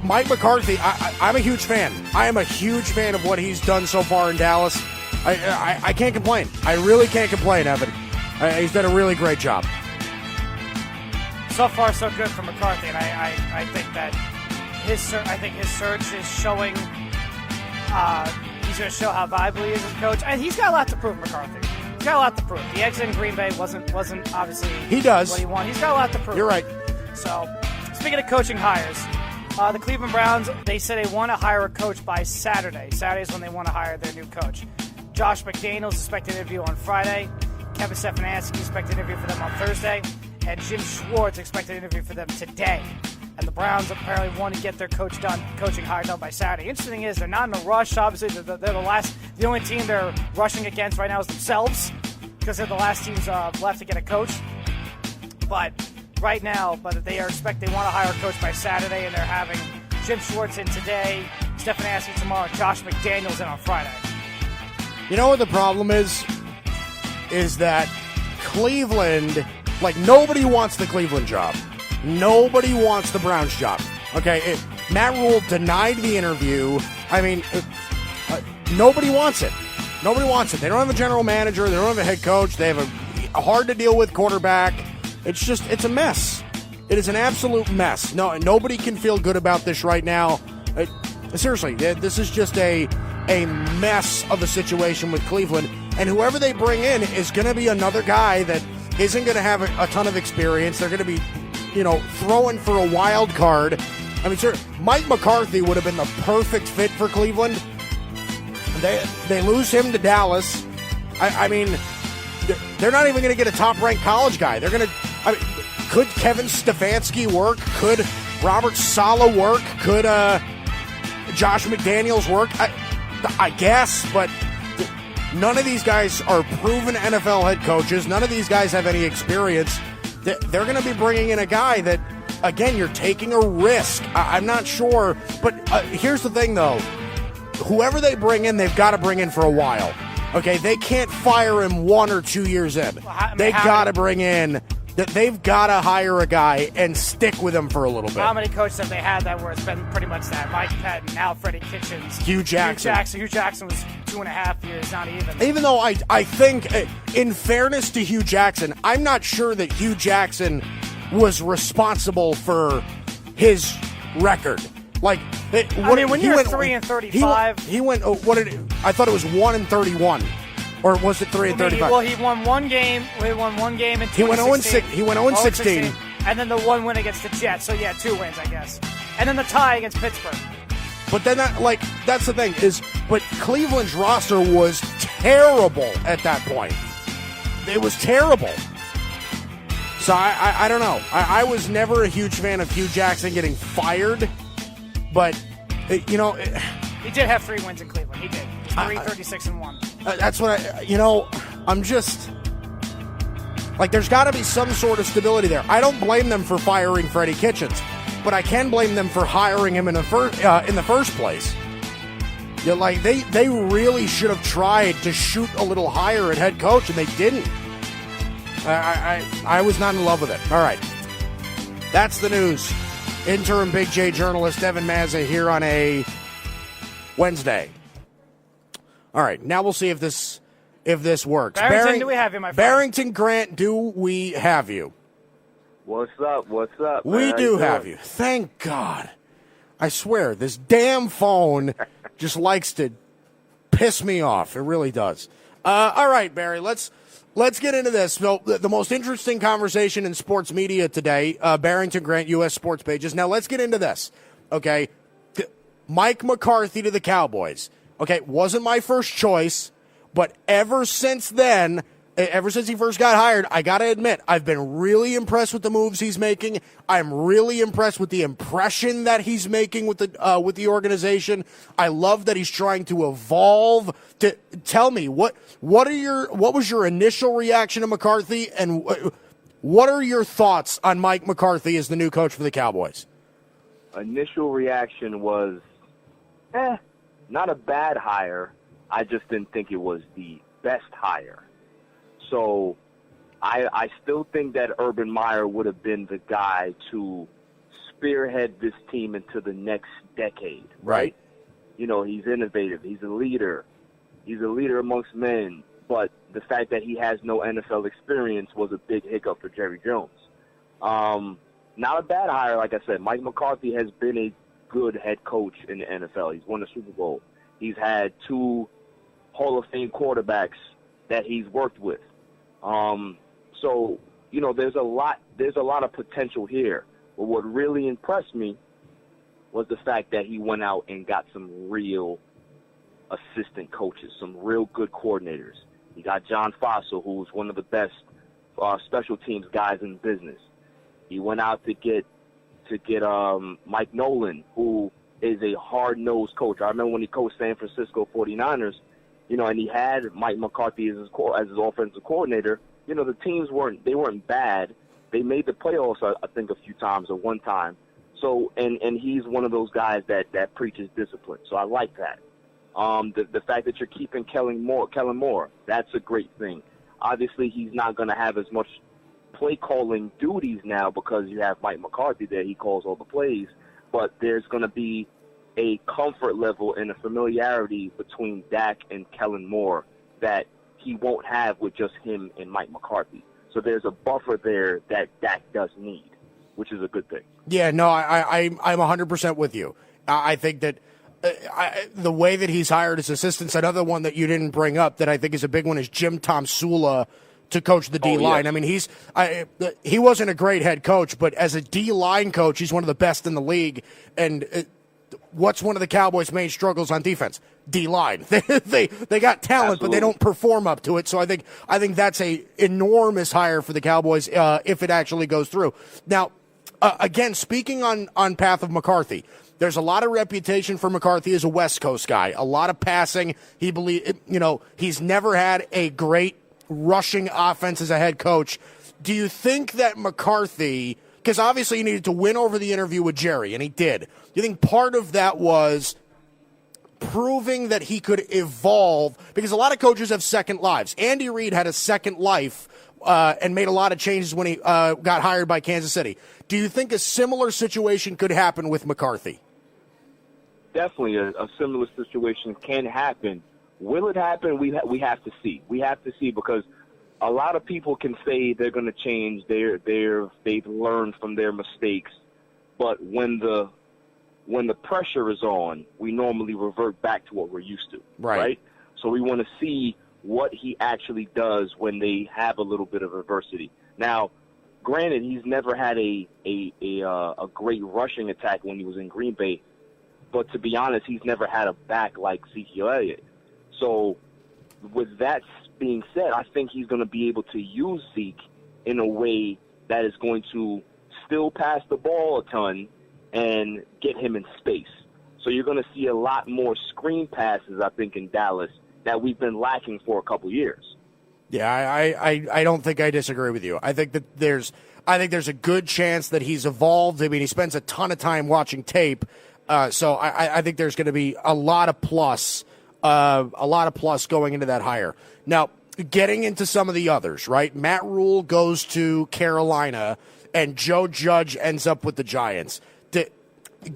Mike McCarthy, I'm a huge fan. I am a huge fan of what he's done so far in Dallas. I can't complain. I really can't complain, Evan. He's done a really great job. So far, so good for McCarthy, and I think that his search is showing. He's going to show how viable he is as a coach, and he's got a lot to prove. McCarthy, he's got a lot to prove. The exit in Green Bay wasn't obviously what he wanted. He's got a lot to prove. You're right. So, speaking of coaching hires, the Cleveland Browns, they said they want to hire a coach by Saturday. Saturday is when they want to hire their new coach. Josh McDaniels is expected to interview on Friday. Kevin Stefanski is expected to interview for them on Thursday. And Jim Schwartz is expected to interview for them today. And the Browns apparently want to get their coaching hire done by Saturday. Interesting is they're not in a rush. Obviously, they're the only team they're rushing against right now is themselves because they're the last teams left to get a coach. But right now, they want to hire a coach by Saturday, and they're having Jim Schwartz in today, Stefanski tomorrow, Josh McDaniels in on Friday. You know what the problem is? Is that Cleveland, nobody wants the Cleveland job. Nobody wants the Browns job. Okay, Matt Rule denied the interview. Nobody wants it. Nobody wants it. They don't have a general manager. They don't have a head coach. They have a hard-to-deal-with quarterback. It's a mess. It is an absolute mess. No, nobody can feel good about this right now. Seriously, this is just a mess of a situation with Cleveland. And whoever they bring in is going to be another guy that isn't going to have a ton of experience. They're going to be, throwing for a wild card. I mean, sir, Mike McCarthy would have been the perfect fit for Cleveland. They lose him to Dallas. I mean, they're not even going to get a top-ranked college guy. They're going to. Could Kevin Stefanski work? Could Robert Saleh work? Could Josh McDaniels work? I guess, but none of these guys are proven NFL head coaches. None of these guys have any experience. They're going to be bringing in a guy that, again, you're taking a risk. I'm not sure, but here's the thing, though. Whoever they bring in, they've got to bring in for a while. Okay, they can't fire him 1 or 2 years in. They got to bring in. They've got to hire a guy and stick with him for a little bit. How many coaches have they had that where it's been pretty much that? Mike Patton, now Freddie Kitchens. Hugh Jackson. Hugh Jackson was 2.5 years, not even. Even though I think, in fairness to Hugh Jackson, I'm not sure that Hugh Jackson was responsible for his record. Like, when you're 3-35, he went. I thought it was 1-31. Or was it 3-35? Well, he won one game. He won one game in 2016. He went 0-16. And then the one win against the Jets. So, yeah, 2 wins, I guess. And then the tie against Pittsburgh. But then, that's the thing, but Cleveland's roster was terrible at that point. It was terrible. So, I don't know. I was never a huge fan of Hugh Jackson getting fired. But, he did have 3 wins in Cleveland. He did. 36-1. That's what I'm just like, there's got to be some sort of stability there. I don't blame them for firing Freddie Kitchens, but I can blame them for hiring him in the first place. They really should have tried to shoot a little higher at head coach, and they didn't. I was not in love with it. All right, that's the news. Interim Big J journalist Evan Mazza here on a Wednesday. All right, now we'll see if this works. Barrington, do we have you, my friend? Barrington Grant, do we have you? What's up? We do have you. Thank God. I swear, this damn phone just likes to piss me off. It really does. All right, Barry, let's get into this. So, the most interesting conversation in sports media today, Barrington Grant, U.S. Sports Pages. Now, let's get into this, okay? Mike McCarthy to the Cowboys. Okay, wasn't my first choice, but ever since then, ever since he first got hired, I got to admit, I've been really impressed with the moves he's making. I'm really impressed with the impression that he's making with the organization. I love that he's trying to evolve. Tell me, what was your initial reaction to McCarthy, and what are your thoughts on Mike McCarthy as the new coach for the Cowboys? Initial reaction was, not a bad hire. I just didn't think it was the best hire. So I still think that Urban Meyer would have been the guy to spearhead this team into the next decade. Right. He's innovative. He's a leader. He's a leader amongst men. But the fact that he has no NFL experience was a big hiccup for Jerry Jones. Not a bad hire, like I said. Mike McCarthy has been a good head coach in the NFL. He's won the Super Bowl. He's had 2 Hall of Fame quarterbacks that he's worked with. So, there's a lot of potential here. But what really impressed me was the fact that he went out and got some real assistant coaches, some real good coordinators. He got John Fossil, who's one of the best special teams guys in business. He went out to get Mike Nolan, who is a hard-nosed coach. I remember when he coached San Francisco 49ers, and he had Mike McCarthy as his offensive coordinator. The teams weren't bad. They made the playoffs, I think, a few times or one time. So, and he's one of those guys that preaches discipline. So I like that. The fact that you're keeping Kellen Moore, that's a great thing. Obviously, he's not going to have as much play calling duties now because you have Mike McCarthy there. He calls all the plays, but there's going to be a comfort level and a familiarity between Dak and Kellen Moore that he won't have with just him and Mike McCarthy. So there's a buffer there that Dak does need, which is a good thing. Yeah, no, I'm 100% with you. I think that the way that he's hired his assistants, another one that you didn't bring up that I think is a big one is Jim Tomsula to coach the D-line. Yes. I mean, he wasn't a great head coach, but as a D-line coach, he's one of the best in the league. And what's one of the Cowboys' main struggles on defense? D-line. They got talent, Absolutely. but they don't perform up to it. So I think that's a enormous hire for the Cowboys if it actually goes through. Now, again, speaking on path of McCarthy, there's a lot of reputation for McCarthy as a West Coast guy. A lot of passing. He's never had a great rushing offense as a head coach. Do you think that McCarthy, because obviously he needed to win over the interview with Jerry, and he did. Do you think part of that was proving that he could evolve? Because a lot of coaches have second lives. Andy Reid had a second life and made a lot of changes when he got hired by Kansas City. Do you think a similar situation could happen with McCarthy? Definitely a similar situation can happen. Will it happen? We have to see. We have to see, because a lot of people can say they're going to change. They've learned from their mistakes, but when the pressure is on, we normally revert back to what we're used to. Right? So we want to see what he actually does when they have a little bit of adversity. Now, granted, he's never had a great rushing attack when he was in Green Bay, but to be honest, he's never had a back like Ezekiel Elliott. So with that being said, I think he's going to be able to use Zeke in a way that is going to still pass the ball a ton and get him in space. So you're going to see a lot more screen passes, I think, in Dallas that we've been lacking for a couple years. Yeah, I don't think I disagree with you. I think there's a good chance that he's evolved. I mean, he spends a ton of time watching tape, so I think there's going to be a lot of plus going into that hire. Now, getting into some of the others, right? Matt Rule goes to Carolina, and Joe Judge ends up with the Giants.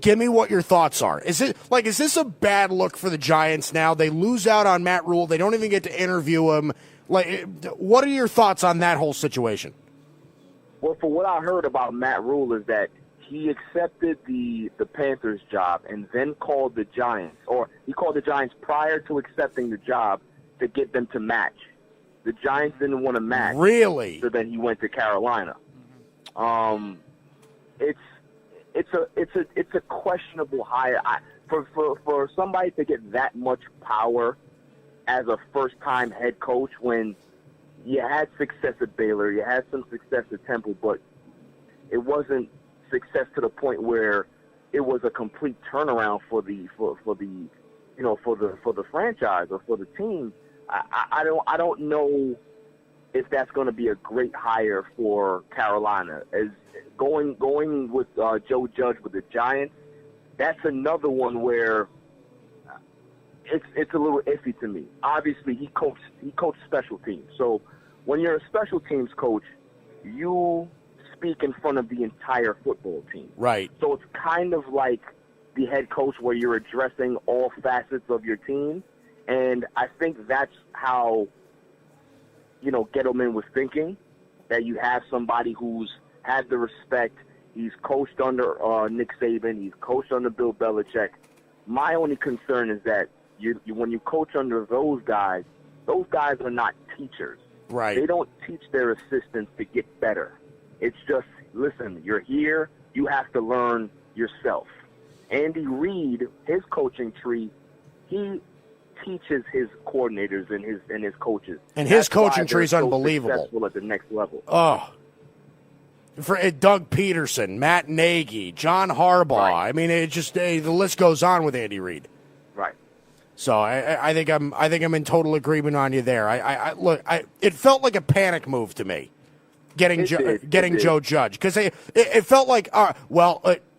Give me what your thoughts are. Is this a bad look for the Giants now? They lose out on Matt Rule. They don't even get to interview him. What are your thoughts on that whole situation? Well, for what I heard about Matt Rule is that he accepted the Panthers job and then called the Giants, or he called the Giants prior to accepting the job to get them to match. The Giants didn't want to match. Really? So then he went to Carolina. It's a questionable hire. For somebody to get that much power as a first-time head coach, when you had success at Baylor, you had some success at Temple, but it wasn't success to the point where it was a complete turnaround for the franchise or for the team. I don't know if that's going to be a great hire for Carolina. As going with Joe Judge with the Giants, that's another one where it's a little iffy to me. Obviously, he coached special teams. So when you're a special teams coach, you speak in front of the entire football team. Right. So it's kind of like the head coach where you're addressing all facets of your team. And I think that's how, Gettleman was thinking, that you have somebody who's had the respect. He's coached under Nick Saban. He's coached under Bill Belichick. My only concern is that when you coach under those guys are not teachers. Right. They don't teach their assistants to get better. It's just, listen, you're here, you have to learn yourself. Andy Reid, his coaching tree, he teaches his coordinators and his coaches. And his coaching tree is unbelievable. Successful at the next level. Oh. For Doug Peterson, Matt Nagy, John Harbaugh. Right. I mean, it just the list goes on with Andy Reid. Right. So I think I'm in total agreement on you there. It felt like a panic move to me, getting Joe Judge, because it felt like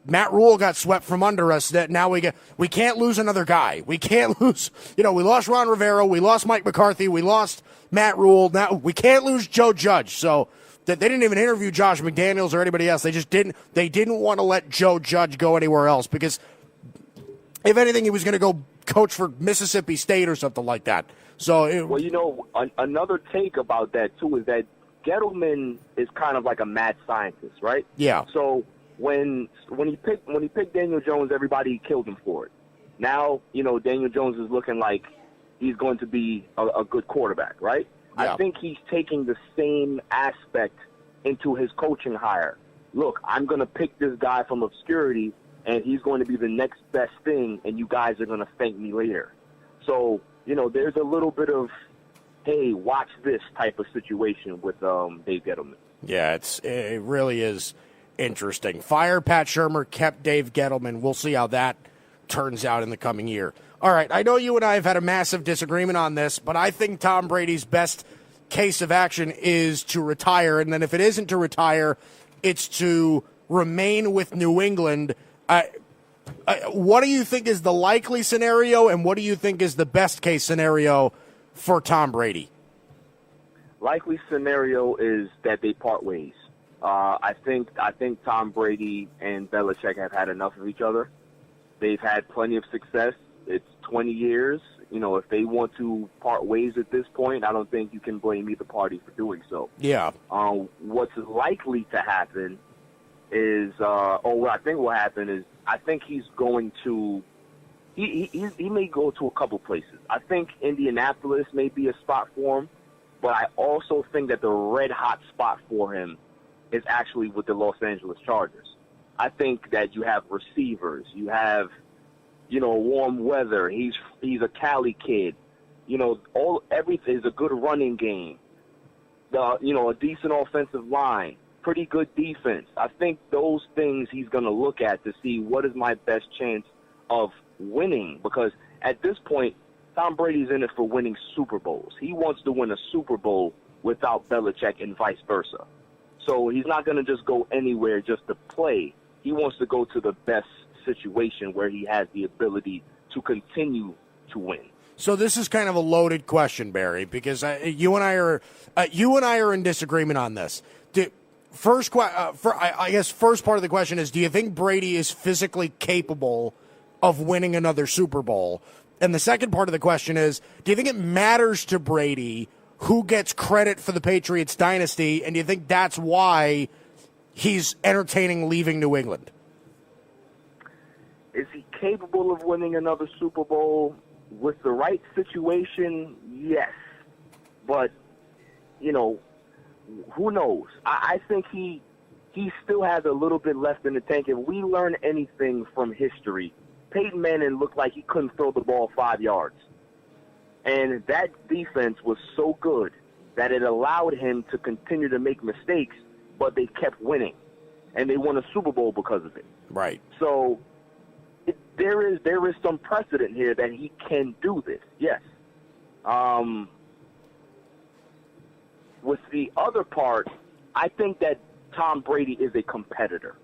Matt Rule got swept from under us. That now we can't lose another guy. We can't lose. We lost Ron Rivera, we lost Mike McCarthy, we lost Matt Rule. Now we can't lose Joe Judge. So that they didn't even interview Josh McDaniels or anybody else. They just didn't. They didn't want to let Joe Judge go anywhere else because if anything, he was going to go coach for Mississippi State or something like that. So, well, another take about that too is that Gettleman is kind of like a mad scientist, right? Yeah. So when he picked Daniel Jones, everybody killed him for it. Now, Daniel Jones is looking like he's going to be a good quarterback, right? Yeah. I think he's taking the same aspect into his coaching hire. Look, I'm going to pick this guy from obscurity, and he's going to be the next best thing, and you guys are going to thank me later. So, there's a little bit of, hey, watch this type of situation with Dave Gettleman. Yeah, it really is interesting. Fire Pat Shurmur, kept Dave Gettleman. We'll see how that turns out in the coming year. All right, I know you and I have had a massive disagreement on this, but I think Tom Brady's best case of action is to retire, and then if it isn't to retire, it's to remain with New England. What do you think is the likely scenario, and what do you think is the best case scenario for Tom Brady? Likely scenario is that they part ways. I think Tom Brady and Belichick have had enough of each other. They've had plenty of success. It's 20 years. If they want to part ways at this point, I don't think you can blame either party for doing so. Yeah. What's likely to happen is, what I think will happen is, I think he's going to, he may go to a couple places. I think Indianapolis may be a spot for him, but I also think that the red-hot spot for him is actually with the Los Angeles Chargers. I think that you have receivers, you have, warm weather. He's a Cali kid. Everything is a good running game. A decent offensive line, pretty good defense. I think those things he's going to look at to see what is my best chance of winning, because at this point, Tom Brady's in it for winning Super Bowls. He wants to win a Super Bowl without Belichick and vice versa. So he's not going to just go anywhere just to play. He wants to go to the best situation where he has the ability to continue to win. So this is kind of a loaded question, Barry, because you and I are in disagreement on this. First part of the question is: do you think Brady is physically capable of winning another Super Bowl? And the second part of the question is: do you think it matters to Brady who gets credit for the Patriots dynasty? And do you think that's why he's entertaining leaving New England? Is he capable of winning another Super Bowl? With the right situation, yes. But, who knows? I think he still has a little bit left in the tank. If we learn anything from history, Peyton Manning looked like he couldn't throw the ball 5 yards. And that defense was so good that it allowed him to continue to make mistakes, but they kept winning. And they won a Super Bowl because of it. Right. So there is some precedent here that he can do this, yes. With the other part, I think that Tom Brady is a competitor.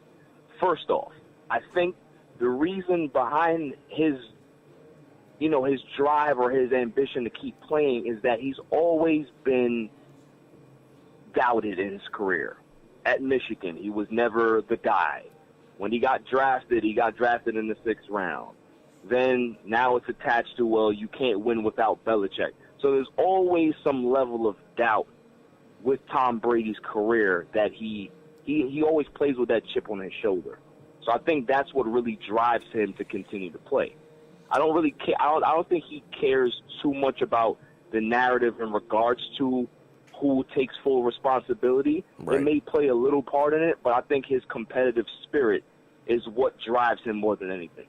First off, I think the reason behind his drive or his ambition to keep playing is that he's always been doubted in his career. At Michigan, he was never the guy. When he got drafted in the 6th round. Then now it's attached to, well, you can't win without Belichick. So there's always some level of doubt with Tom Brady's career that he always plays with that chip on his shoulder. So I think that's what really drives him to continue to play. I don't really care. I don't think he cares too much about the narrative in regards to who takes full responsibility. Right. It may play a little part in it, but I think his competitive spirit is what drives him more than anything.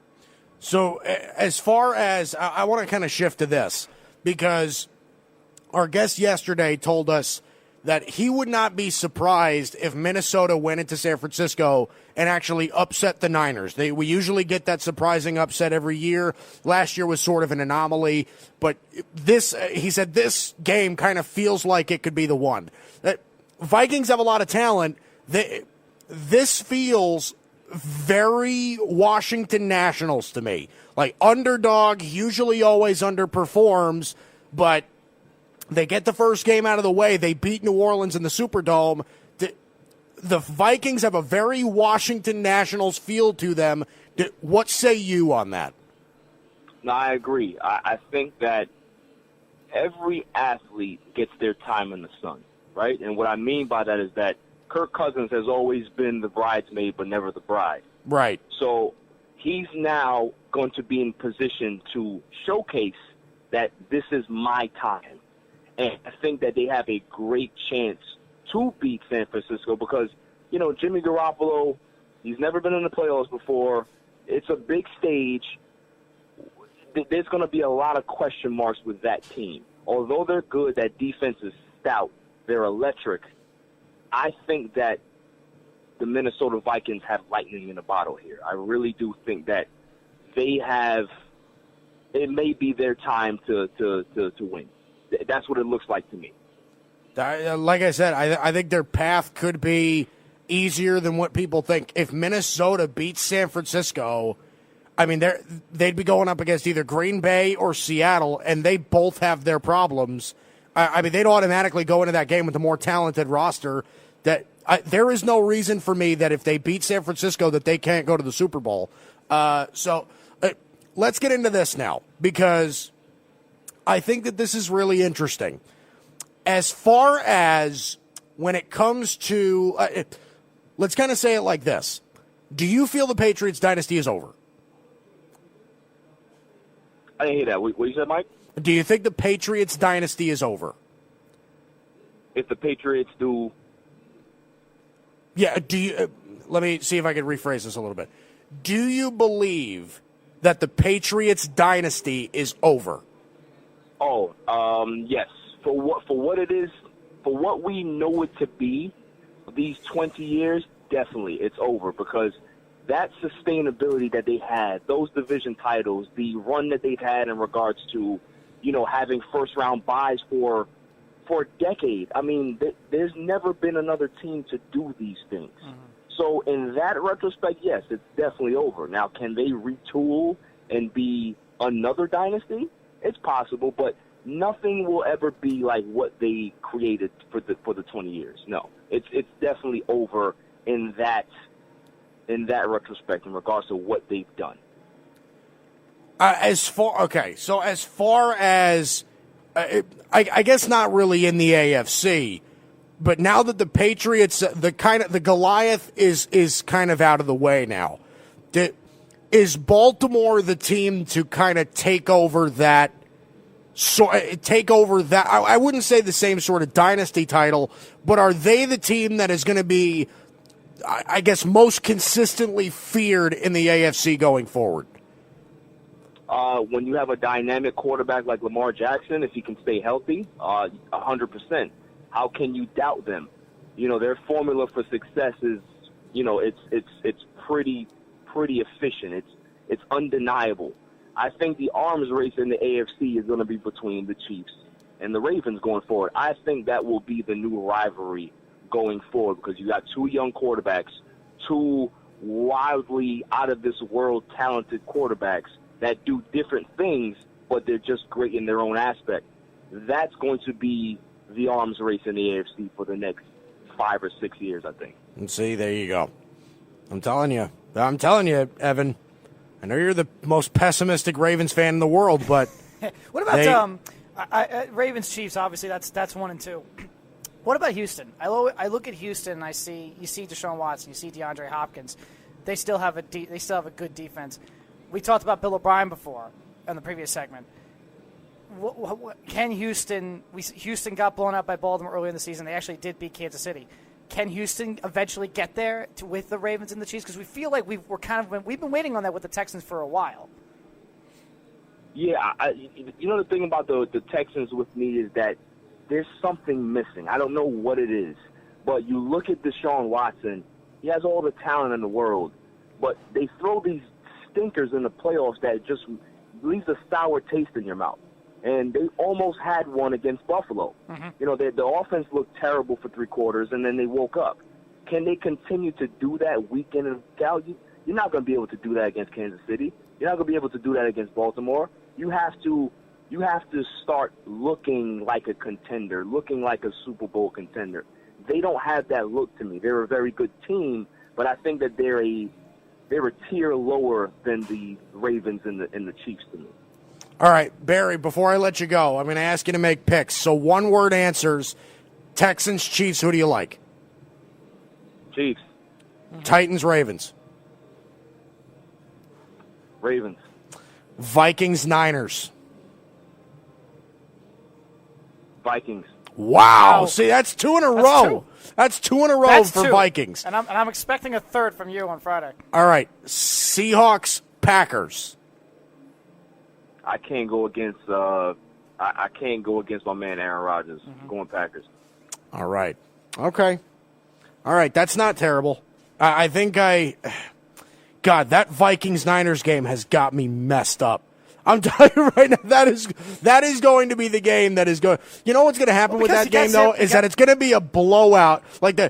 So as far as I want to kind of shift to this, because our guest yesterday told us that he would not be surprised if Minnesota went into San Francisco and actually upset the Niners. We usually get that surprising upset every year. Last year was sort of an anomaly, but he said this game kind of feels like it could be the one. That Vikings have a lot of talent. This feels very Washington Nationals to me. Like underdog usually always underperforms, but they get the first game out of the way. They beat New Orleans in the Superdome. The Vikings have a very Washington Nationals feel to them. What say you on that? No, I agree. I think that every athlete gets their time in the sun, right? And what I mean by that is that Kirk Cousins has always been the bridesmaid but never the bride. Right. So he's now going to be in position to showcase that this is my time. And I think that they have a great chance to beat San Francisco because, Jimmy Garoppolo, he's never been in the playoffs before. It's a big stage. There's going to be a lot of question marks with that team. Although they're good, that defense is stout. They're electric. I think that the Minnesota Vikings have lightning in a bottle here. I really do think that it may be their time to win. That's what it looks like to me. Like I said, I think their path could be easier than what people think. If Minnesota beats San Francisco, I mean, they'd be going up against either Green Bay or Seattle, and they both have their problems. I mean, they'd automatically go into that game with a more talented roster. There is no reason for me that if they beat San Francisco that they can't go to the Super Bowl. So let's get into this now because I think that this is really interesting. As far as when it comes to let's kind of say it like this. Do you feel the Patriots dynasty is over? I didn't hear that. What you said, Mike? Do you think the Patriots dynasty is over? If the Patriots do... Yeah, do you? Let me see if I can rephrase this a little bit. Do you believe that the Patriots dynasty is over? Oh, yes. For what it is, for what we know it to be, these 20 years, definitely it's over because that sustainability that they had, those division titles, the run that they've had in regards to, having first-round buys for a decade. I mean, there's never been another team to do these things. Mm-hmm. So in that retrospect, yes, it's definitely over. Now, can they retool and be another dynasty? It's possible, but nothing will ever be like what they created for the 20 years. No, it's definitely over in that retrospect in regards to what they've done. As far as I guess not really in the AFC, but now that the Patriots, the Goliath is kind of out of the way now. Is Baltimore the team to kind of take over that? I wouldn't say the same sort of dynasty title, but are they the team that is going to be, I guess, most consistently feared in the AFC going forward? When you have a dynamic quarterback like Lamar Jackson, if he can stay healthy, 100%. How can you doubt them? Their formula for success is, it's pretty efficient. It's undeniable. I think the arms race in the AFC is going to be between the Chiefs and the Ravens going forward. I think that will be the new rivalry going forward because you got two young quarterbacks, two wildly out-of-this-world talented quarterbacks that do different things, but they're just great in their own aspect. That's going to be the arms race in the AFC for the next 5 or 6 years, I think. And see, there you go. I'm telling you, Evan. I know you're the most pessimistic Ravens fan in the world, but what about Ravens Chiefs? Obviously, that's 1 and 2. What about Houston? I look at Houston and you see Deshaun Watson, you see DeAndre Hopkins. They still have a good defense. We talked about Bill O'Brien before in the previous segment. Can Houston got blown out by Baltimore early in the season. They actually did beat Kansas City. Can Houston eventually get there with the Ravens and the Chiefs? Because we feel like we've been waiting on that with the Texans for a while. Yeah, the thing about the Texans with me is that there's something missing. I don't know what it is, but you look at Deshaun Watson. He has all the talent in the world, but they throw these stinkers in the playoffs that just leaves a sour taste in your mouth. And they almost had one against Buffalo. Mm-hmm. The offense looked terrible for 3 quarters, and then they woke up. Can they continue to do that week in and week out? You're not going to be able to do that against Kansas City. You're not going to be able to do that against Baltimore. You have to start looking like a contender, looking like a Super Bowl contender. They don't have that look to me. They're a very good team, but I think that they're a tier lower than the Ravens and the Chiefs to me. All right, Barry, before I let you go, I'm going to ask you to make picks. So one-word answers, Texans, Chiefs, who do you like? Chiefs. Titans, Ravens. Ravens. Vikings, Niners. Vikings. Wow. See, that's two in a row. That's two in a row That's for two. Vikings. And I'm expecting a third from you on Friday. All right, Seahawks, Packers. I can't go against I can't go against my man Aaron Rodgers. Going Packers. All right. Okay. All right, that's not terrible. I think God, that Vikings-Niners game has got me messed up. I'm telling you right now, that is going to be the game that is going. You know what's going to happen with that game, though, is that it's going to be a blowout. Like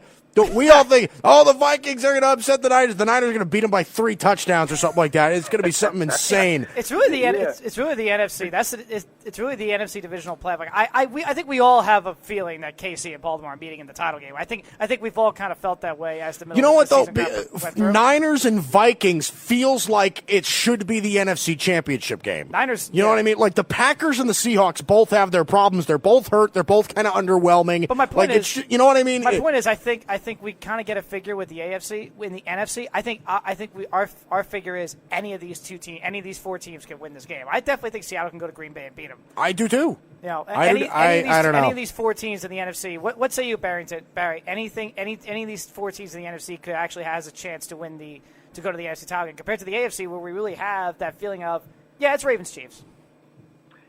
we all think, the Vikings are going to upset the Niners. The Niners are going to beat them by 3 touchdowns or something like that. It's going to be something insane. It's really the it's really the NFC. It's really the NFC divisional play. Like I think we all have a feeling that KC and Baltimore are beating in the title game. I think we've all kind of felt that way as the middle. You know of what the though? season went through. Niners and Vikings feels like it should be the NFC Championship game. Niners, you know what I mean? Like the Packers and the Seahawks both have their problems. They're both hurt. They're both kind of underwhelming. But my point is, you know what I mean? My point is, I think we kind of get a figure with the AFC, in the NFC. I think our figure is any of these 4 teams can win this game. I definitely think Seattle can go to Green Bay and beat them. I do too. You know, I don't know. Any of these 4 teams in the NFC. What say you, Barrington? Barry? Any of these 4 teams in the NFC could actually has a chance to win to go to the NFC title game compared to the AFC, where we really have that feeling of it's Ravens Chiefs.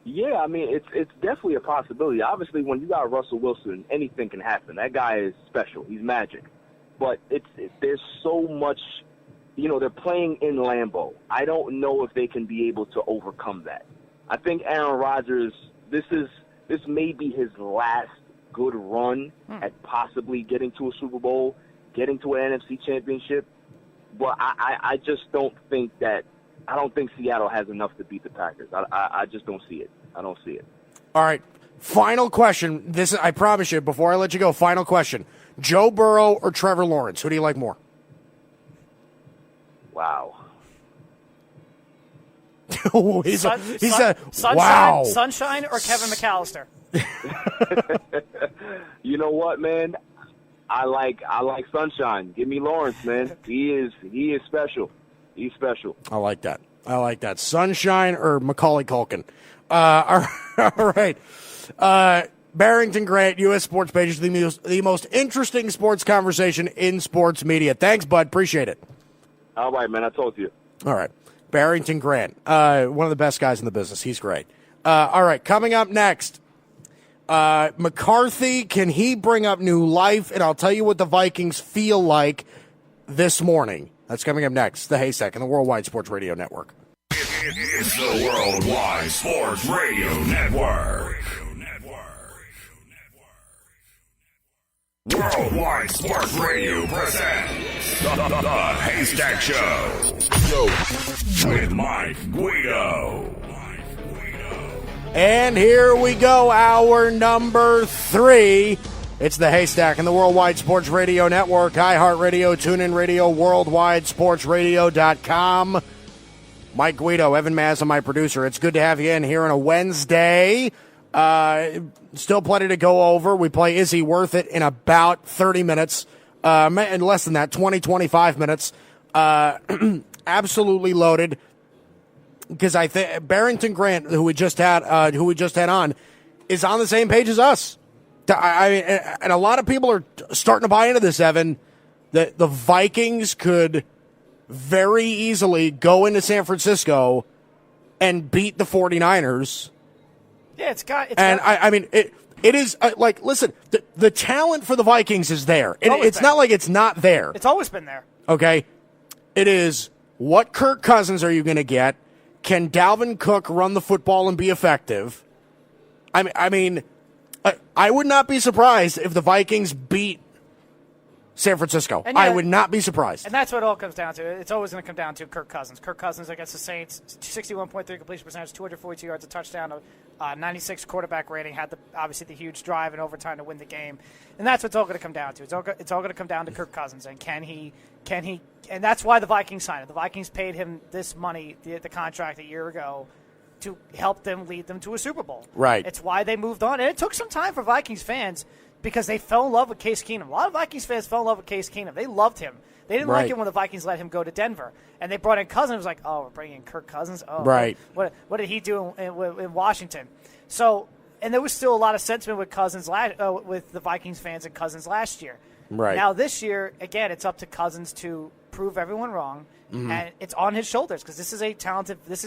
Yeah, I mean it's definitely a possibility. Obviously, when you got Russell Wilson, anything can happen. That guy is special. He's magic. But there's so much, they're playing in Lambeau. I don't know if they can be able to overcome that. I think Aaron Rodgers, this may be his last good run at possibly getting to a Super Bowl, getting to an NFC championship. But I just don't think Seattle has enough to beat the Packers. I just don't see it. I don't see it. All right. Final question. I promise you, before I let you go, final question. Joe Burrow or Trevor Lawrence? Who do you like more? Wow. He said, Sunshine, wow. Sunshine or Kevin McAllister? You know what, man? I like Sunshine. Give me Lawrence, man. He is special. He's special. I like that. Sunshine or Macaulay Culkin? All right. Barrington Grant, U.S. Sports Pages, the most interesting sports conversation in sports media. Thanks, bud. Appreciate it. All right, man. I told you. All right. Barrington Grant, one of the best guys in the business. He's great. All right. Coming up next, McCarthy, can he bring up new life? And I'll tell you what the Vikings feel like this morning. That's coming up next. The Haystack and the Worldwide Sports Radio Network. It's the Worldwide Sports Radio Network. Worldwide Sports Radio presents the Haystack Show with Mike Guido. And here we go, hour number 3. It's the Haystack and the Worldwide Sports Radio Network, iHeartRadio, TuneIn Radio, WorldwideSportsRadio.com. Mike Guido, Evan Mazza, my producer. It's good to have you in here on a Wednesday. Still plenty to go over. We play Is He Worth It in about 30 minutes, and less than that, 25 minutes. Absolutely loaded. Because I think Barrington Grant, who we just had on, is on the same page as us. And a lot of people are starting to buy into this, Evan, that the Vikings could very easily go into San Francisco and beat the 49ers. Yeah, it is like, listen, the talent for the Vikings is there. It's not like it's not there. It's always been there. Okay? It is, what Kirk Cousins are you going to get? Can Dalvin Cook run the football and be effective? I mean, I would not be surprised if the Vikings beat San Francisco. I would not be surprised. And that's what it all comes down to. It's always going to come down to Kirk Cousins. Kirk Cousins against the Saints, 61.3 completion percentage, 242 yards, a touchdown, 96 quarterback rating, had obviously the huge drive in overtime to win the game. And that's what it's all going to come down to. It's all going to come down to Kirk Cousins. And can he, and that's why the Vikings signed him. The Vikings paid him this money, the contract a year ago, to help them lead them to a Super Bowl. Right. It's why they moved on. And it took some time for Vikings fans because they fell in love with Case Keenum. A lot of Vikings fans fell in love with Case Keenum. They loved him. They didn't like it when the Vikings let him go to Denver. And they brought in Cousins. It was like, oh, we're bringing in Kirk Cousins? Oh, right. What did he do in Washington? So, and there was still a lot of sentiment with Cousins with the Vikings fans and Cousins last year. Right. Now this year, again, it's up to Cousins to prove everyone wrong. And it's on his shoulders because this is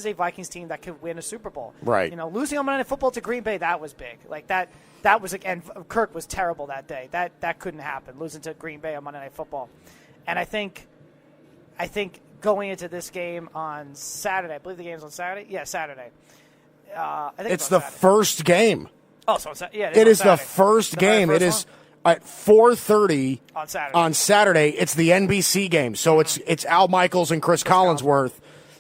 a Vikings team that could win a Super Bowl. Right. Losing on Monday Night Football to Green Bay, that was big. Like that was, and Kirk was terrible that day. That couldn't happen, losing to Green Bay on Monday Night Football. And I think going into this game on Saturday, I believe the game's on Saturday. Yeah, Saturday. I think it's the first game. Oh, so yeah, it is the first game. It is at 4:30 on Saturday. It's the NBC game, so it's Al Michaels and Chris Collinsworth.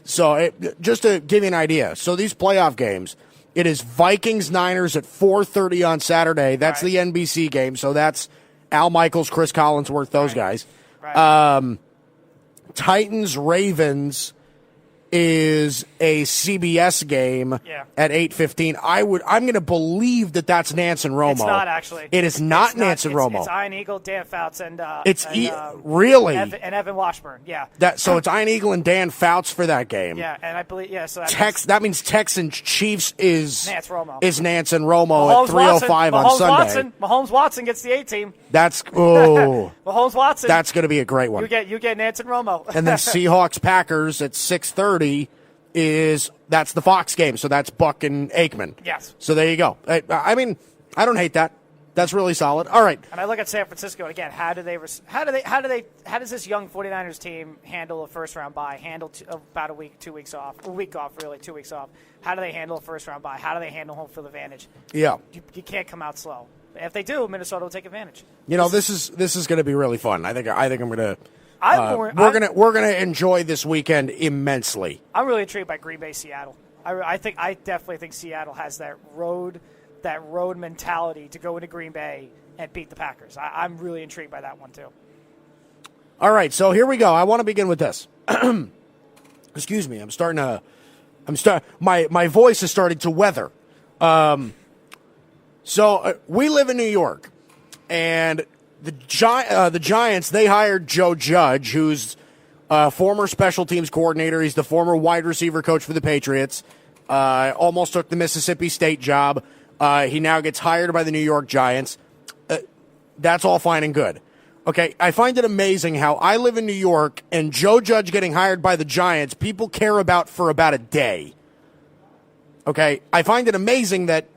So just to give you an idea, so these playoff games, it is Vikings Niners at 4:30 on Saturday. That's the NBC game. So that's Al Michaels, Chris Collinsworth, those guys. Right. Titans Ravens is a CBS game at 8:15. I'm going to believe that that's Nance and Romo. It's not actually. It is not Nance and Romo. It's Iron Eagle, Dan Fouts, and really and Evan Washburn. Yeah. So it's Iron Eagle and Dan Fouts for that game. Yeah, and I believe So that means Texans Chiefs is Nance Romo. Is Nance and Romo at 3:05 on Sunday. Mahomes Watson gets the A team. That's Mahomes Watson. That's going to be a great one. You get Nance and Romo. And then Seahawks Packers at 6:30 that's the Fox game. So that's Buck and Aikman. Yes. So there you go. I mean, I don't hate that. That's really solid. All right. And I look at San Francisco again. How does this young 49ers team handle a first round bye? About a week, 2 weeks off, a week off really, 2 weeks off. How do they handle a first round bye? How do they handle home field advantage? Yeah. You can't come out slow. If they do, Minnesota will take advantage. This is going to be really fun. I think I'm going to. We're gonna enjoy this weekend immensely. I'm really intrigued by Green Bay, Seattle. I definitely think Seattle has that road mentality to go into Green Bay and beat the Packers. I'm really intrigued by that one too. All right, so here we go. I want to begin with this. Excuse me. My voice is starting to weather. So we live in New York, and the Giants, they hired Joe Judge, who's a former special teams coordinator. He's the former wide receiver coach for the Patriots. Almost took the Mississippi State job. He now gets hired by the New York Giants. That's all fine and good. Okay, I find it amazing how I live in New York and Joe Judge getting hired by the Giants, people care about for about a day. Okay, I find it amazing that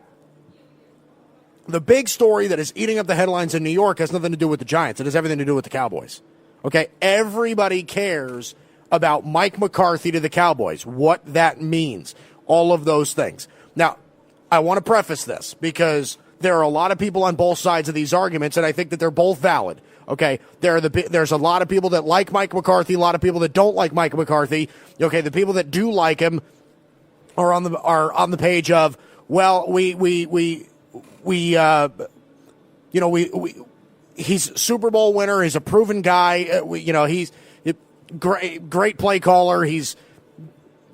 the big story that is eating up the headlines in New York has nothing to do with the Giants. It has everything to do with the Cowboys. Okay, everybody cares about Mike McCarthy to the Cowboys, what that means, all of those things. Now, I want to preface this because there are a lot of people on both sides of these arguments, and I think that they're both valid. Okay, there's a lot of people that like Mike McCarthy, a lot of people that don't like Mike McCarthy. Okay, the people that do like him are on the page of, well, he's Super Bowl winner. He's a proven guy. He's great play caller. He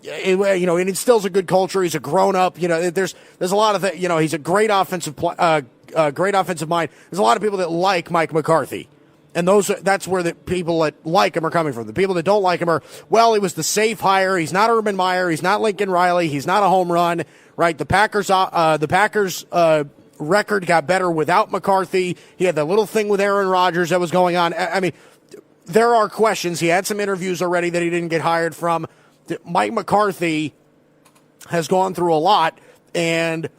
instills a good culture. He's a grown up. There's a lot of he's a great offensive mind. There's a lot of people that like Mike McCarthy, and that's where the people that like him are coming from. The people that don't like him are, well, he was the safe hire. He's not Urban Meyer. He's not Lincoln Riley. He's not a home run. Right? The Packers record got better without McCarthy. He had that little thing with Aaron Rodgers that was going on. I mean, there are questions. He had some interviews already that he didn't get hired from. Mike McCarthy has gone through a lot, and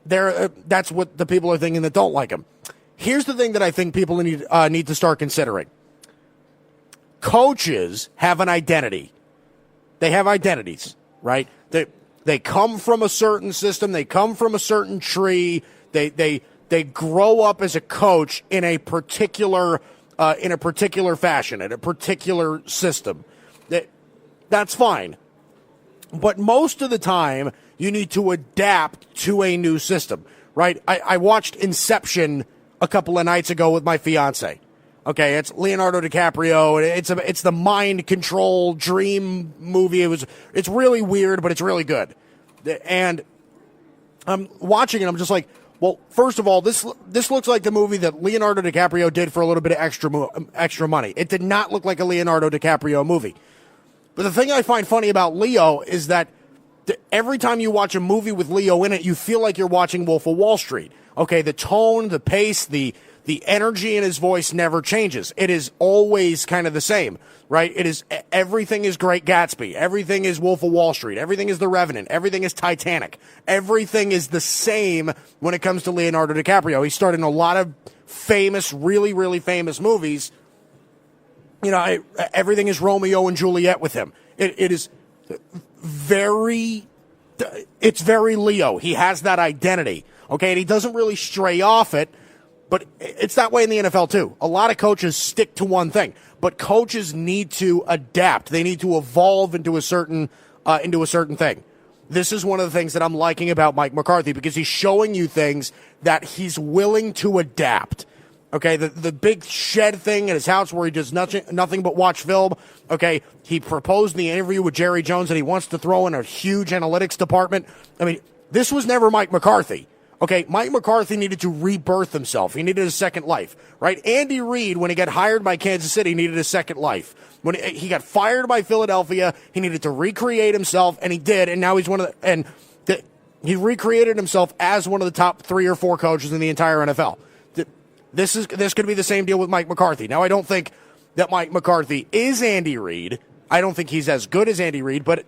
that's what the people are thinking that don't like him. Here's the thing that I think people need to start considering. Coaches have an identity. They have identities, right? They come from a certain system. They come from a certain tree. They grow up as a coach in a particular fashion, in a particular system. That's fine. But most of the time, you need to adapt to a new system, right? I watched Inception a couple of nights ago with my fiance. Okay, it's Leonardo DiCaprio. It's the mind control dream movie. It's really weird, but it's really good. And I'm watching it, I'm just like, well, first of all, this looks like the movie that Leonardo DiCaprio did for a little bit of extra money. It did not look like a Leonardo DiCaprio movie. But the thing I find funny about Leo is that every time you watch a movie with Leo in it, you feel like you're watching Wolf of Wall Street. Okay, the tone, the pace, the energy in his voice never changes. It is always kind of the same, right? Everything is Great Gatsby. Everything is Wolf of Wall Street. Everything is The Revenant. Everything is Titanic. Everything is the same when it comes to Leonardo DiCaprio. He starred in a lot of famous, really, really famous movies. You know, everything is Romeo and Juliet with him. It is very Leo. He has that identity, okay? And he doesn't really stray off it. But it's that way in the NFL, too. A lot of coaches stick to one thing. But coaches need to adapt. They need to evolve into a certain thing. This is one of the things that I'm liking about Mike McCarthy, because he's showing you things that he's willing to adapt. Okay, the big shed thing at his house where he does nothing but watch film. Okay, he proposed in the interview with Jerry Jones that he wants to throw in a huge analytics department. I mean, this was never Mike McCarthy. Okay, Mike McCarthy needed to rebirth himself. He needed a second life, right? Andy Reid, when he got hired by Kansas City, needed a second life. When he got fired by Philadelphia, he needed to recreate himself, and he did, and now he's he recreated himself as one of the top 3 or 4 coaches in the entire NFL. This could be the same deal with Mike McCarthy. Now, I don't think that Mike McCarthy is Andy Reid. I don't think he's as good as Andy Reid, but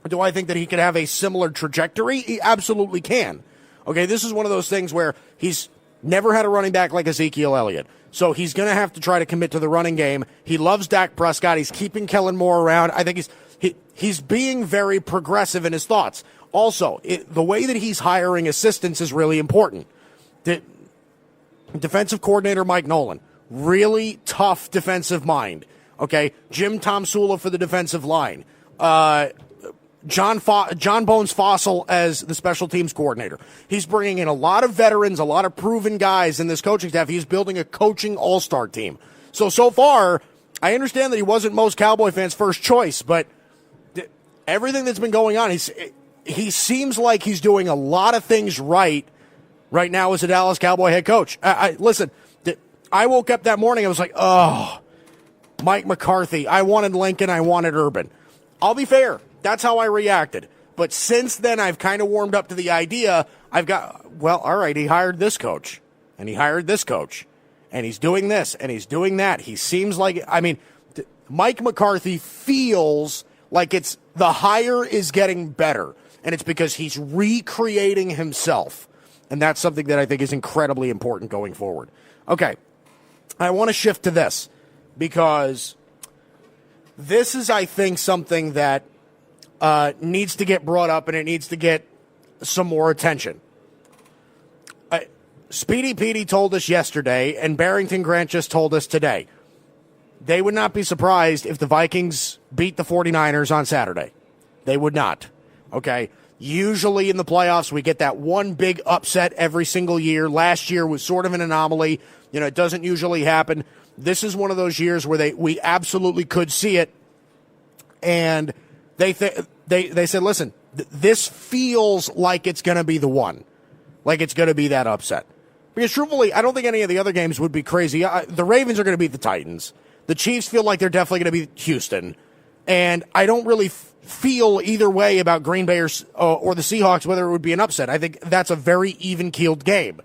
do I think that he could have a similar trajectory? He absolutely can. Okay, this is one of those things where he's never had a running back like Ezekiel Elliott. So he's going to have to try to commit to the running game. He loves Dak Prescott. He's keeping Kellen Moore around. I think he's being very progressive in his thoughts. Also, the way that he's hiring assistants is really important. The defensive coordinator Mike Nolan, really tough defensive mind. Okay, Jim Tomsula for the defensive line. John Bones Fossil as the special teams coordinator. He's bringing in a lot of veterans, a lot of proven guys in this coaching staff. He's building a coaching all-star team. So far, I understand that he wasn't most Cowboy fans' first choice, but everything that's been going on, he seems like he's doing a lot of things right now as a Dallas Cowboy head coach. Listen, I woke up that morning, I was like, oh, Mike McCarthy. I wanted Lincoln, I wanted Urban. I'll be fair. That's how I reacted. But since then, I've kind of warmed up to the idea. All right, he hired this coach, and he hired this coach, and he's doing this, and he's doing that. He seems like, Mike McCarthy feels like the hire is getting better, and it's because he's recreating himself. And that's something that I think is incredibly important going forward. Okay, I want to shift to this, because this is, I think, something that needs to get brought up, and it needs to get some more attention. Speedy Petey told us yesterday, and Barrington Grant just told us today, they would not be surprised if the Vikings beat the 49ers on Saturday. They would not. Okay? Usually in the playoffs, we get that one big upset every single year. Last year was sort of an anomaly. It doesn't usually happen. This is one of those years where we absolutely could see it, and they said, listen, this feels like it's going to be the one. Like it's going to be that upset. Because truthfully, I don't think any of the other games would be crazy. The Ravens are going to beat the Titans. The Chiefs feel like they're definitely going to beat Houston. And I don't really feel either way about Green Bay or the Seahawks, whether it would be an upset. I think that's a very even-keeled game.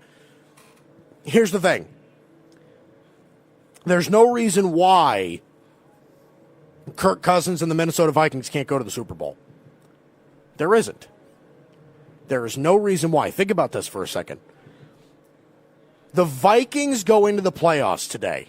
Here's the thing. There's no reason why Kirk Cousins and the Minnesota Vikings can't go to the Super Bowl. There isn't. There is no reason why. Think about this for a second. The Vikings go into the playoffs today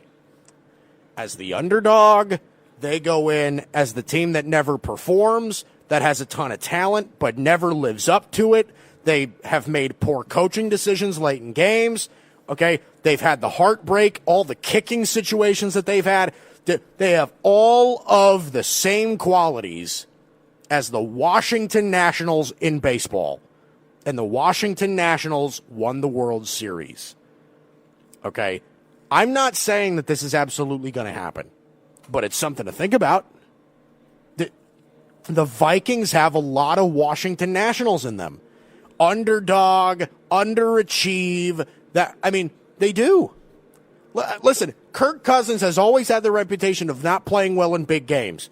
as the underdog. They go in as the team that never performs, that has a ton of talent, but never lives up to it. They have made poor coaching decisions late in games. Okay, they've had the heartbreak, all the kicking situations that they've had. They have all of the same qualities as the Washington Nationals in baseball. And the Washington Nationals won the World Series. Okay? I'm not saying that this is absolutely going to happen, but it's something to think about. the Vikings have a lot of Washington Nationals in them. Underdog, underachieve. They do. Listen, Kirk Cousins has always had the reputation of not playing well in big games.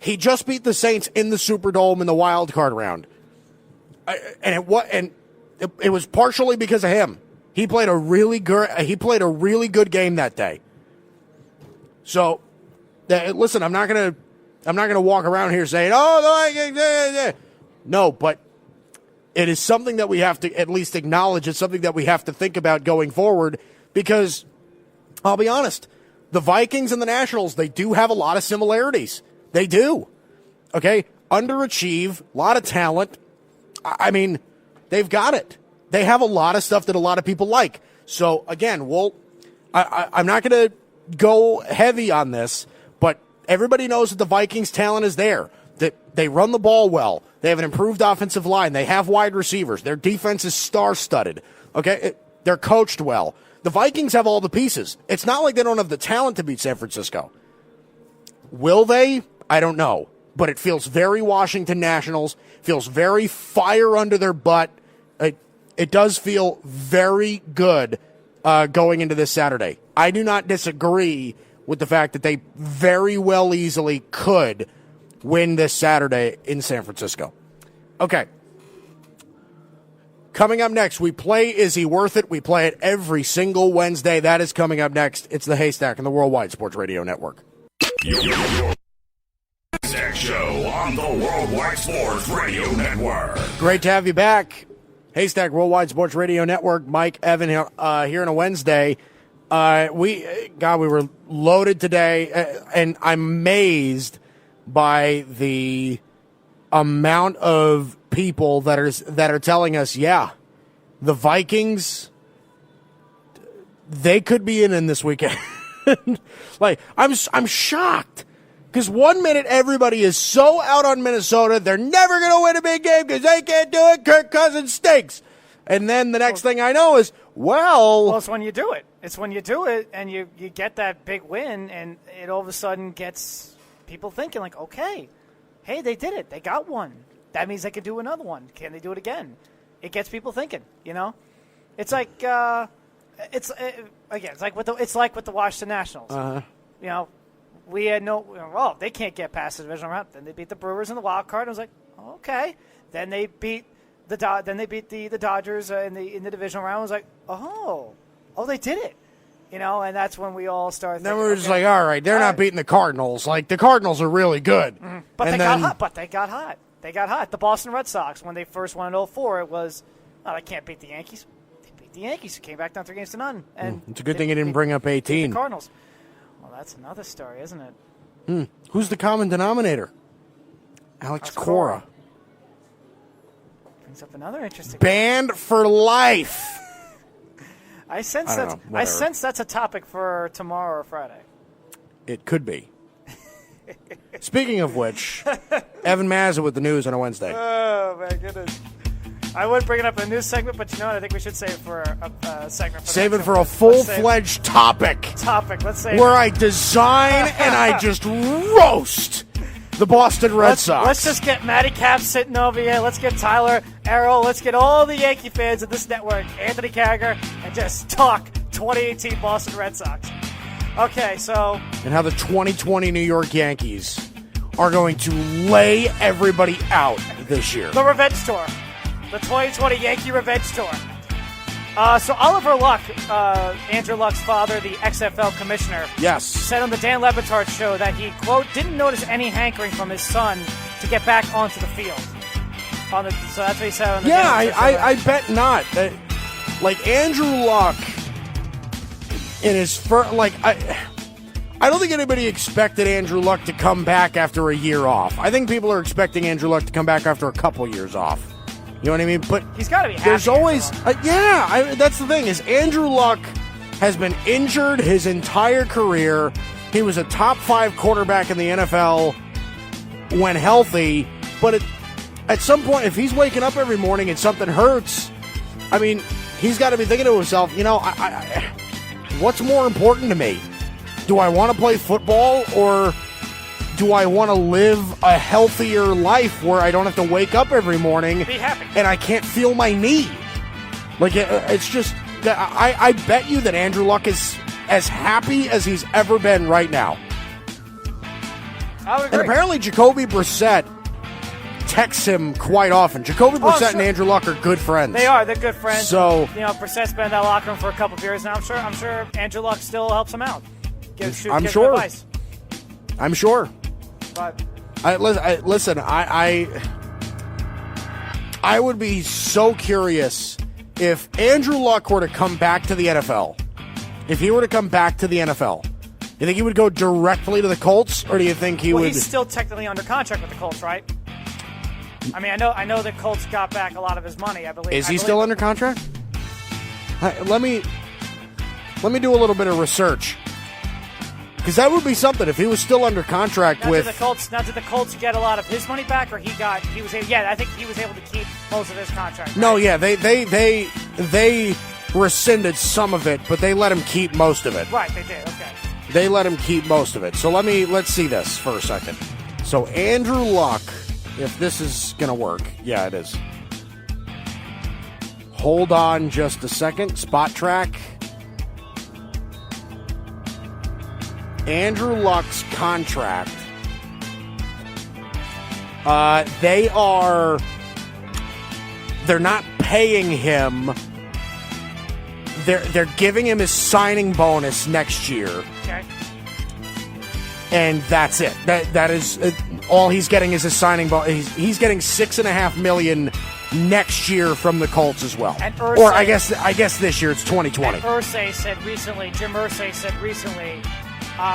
He just beat the Saints in the Superdome in the wild card round. And it was partially because of him. He played a really good game that day. So, listen, I'm not gonna walk around here saying, "Oh, no," but it is something that we have to at least acknowledge. It's something that we have to think about going forward because, I'll be honest, the Vikings and the Nationals, they do have a lot of similarities. They do. Okay? Underachieve, a lot of talent. I mean, they've got it. They have a lot of stuff that a lot of people like. So, again, I'm not going to go heavy on this, but everybody knows that the Vikings' talent is there. That they run the ball well. They have an improved offensive line. They have wide receivers. Their defense is star-studded. Okay? They're coached well. The Vikings have all the pieces. It's not like they don't have the talent to beat San Francisco. Will they? I don't know. But it feels very Washington Nationals. Feels very fire under their butt. It does feel very good going into this Saturday. I do not disagree with the fact that they very well easily could win this Saturday in San Francisco. Okay. Coming up next, we play Is He Worth It? We play it every single Wednesday. That is coming up next. It's the Haystack and the Worldwide Sports Radio Network. Your Haystack Show on the Worldwide Sports Radio Network. Great to have you back. Haystack Worldwide Sports Radio Network. Mike, Evan here on a Wednesday. We were loaded today, and I'm amazed by the amount of people that are telling us, yeah, the Vikings, they could be in this weekend. Like, I'm shocked. Because 1 minute everybody is so out on Minnesota, they're never going to win a big game because they can't do it. Kirk Cousins stinks. And then the next thing I know is, well, it's when you do it. It's when you do it and you get that big win, and it all of a sudden gets people thinking, like, okay, hey, they did it. They got one. That means they could do another one. Can they do it again? It gets people thinking, you know? It's like, it's like with the Washington Nationals. Uh-huh. You know, we had they can't get past the divisional round. Then they beat the Brewers in the wild card. I was like, okay. Then they beat the Dodgers in the divisional round. I was like, oh, they did it. You know, and that's when we all started. Then we were just like, all right, they're not beating the Cardinals. Like, the Cardinals are really good. Mm-hmm. But they got hot. They got hot. The Boston Red Sox, when they first won in 2004, it was, they can't beat the Yankees. They beat the Yankees, who came back down 3-0. And it's a good thing you didn't bring up 18. The Cardinals. Well, that's another story, isn't it? Who's the common denominator? Alex Cora. Brings up another interesting. Banned for life. I sense that's a topic for tomorrow or Friday. It could be. Speaking of which, Evan Mazza with the news on a Wednesday. Oh, my goodness. I would bring it up in a news segment, but you know what? I think we should save it for a segment. Save it for a full-fledged topic. Let's say where I design and I just roast the Boston Red Sox. Let's just get Matty Cap sitting over here. Let's get Tyler Errol. Let's get all the Yankee fans of this network, Anthony Carragher, and just talk 2018 Boston Red Sox. Okay, so... And how the 2020 New York Yankees are going to lay everybody out this year. The revenge tour. The 2020 Yankee revenge tour. So Oliver Luck, Andrew Luck's father, the XFL commissioner, yes, said on the Dan Le Batard show that he, quote, didn't notice any hankering from his son to get back onto the field. So that's what he said on the I bet not. Like, Andrew Luck in his first, I don't think anybody expected Andrew Luck to come back after a year off. I think people are expecting Andrew Luck to come back after a couple years off. You know what I mean? But he's got to be happy. There's always, that's the thing, is Andrew Luck has been injured his entire career. He was a top 5 quarterback in the NFL when healthy, but at some point, if he's waking up every morning and something hurts, I mean, he's got to be thinking to himself, you know, what's more important to me? Do I want to play football, or do I want to live a healthier life where I don't have to wake up every morning Be happy. and I can't feel my knee? Like, it's just, I bet you that Andrew Luck is as happy as he's ever been right now. I would And agree. apparently Jacoby Brissett texts him quite often. Jacoby Brissett and Andrew Luck are good friends. They are. They're good friends. So, Brissett's been in that locker room for a couple of years now. I'm sure Andrew Luck still helps him out. Gives him advice. I'm sure. But Listen, I would be so curious if Andrew Luck were to come back to the NFL. If he were to come back to the NFL, do you think he would go directly to the Colts, or do you think he would? He's still technically under contract with the Colts, right? I mean, I know the Colts got back a lot of his money. I believe. Is he still under contract? Let me do a little bit of research, because that would be something if he was still under contract with. Did the Colts get a lot of his money back, or I think he was able to keep most of his contract. Right? No, yeah, they rescinded some of it, but they let him keep most of it. Right, they did. Okay. They let him keep most of it. So let's see this for a second. So Andrew Luck, if this is going to work. Yeah, it is. Hold on just a second. Spot track. Andrew Luck's contract. They're not paying him. They're giving him his signing bonus next year. Okay. And that's it. That is all he's getting is his signing bonus. He's getting $6.5 million next year from the Colts as well. And Irsay, or I guess this year it's 2020. And Jim Irsay said recently,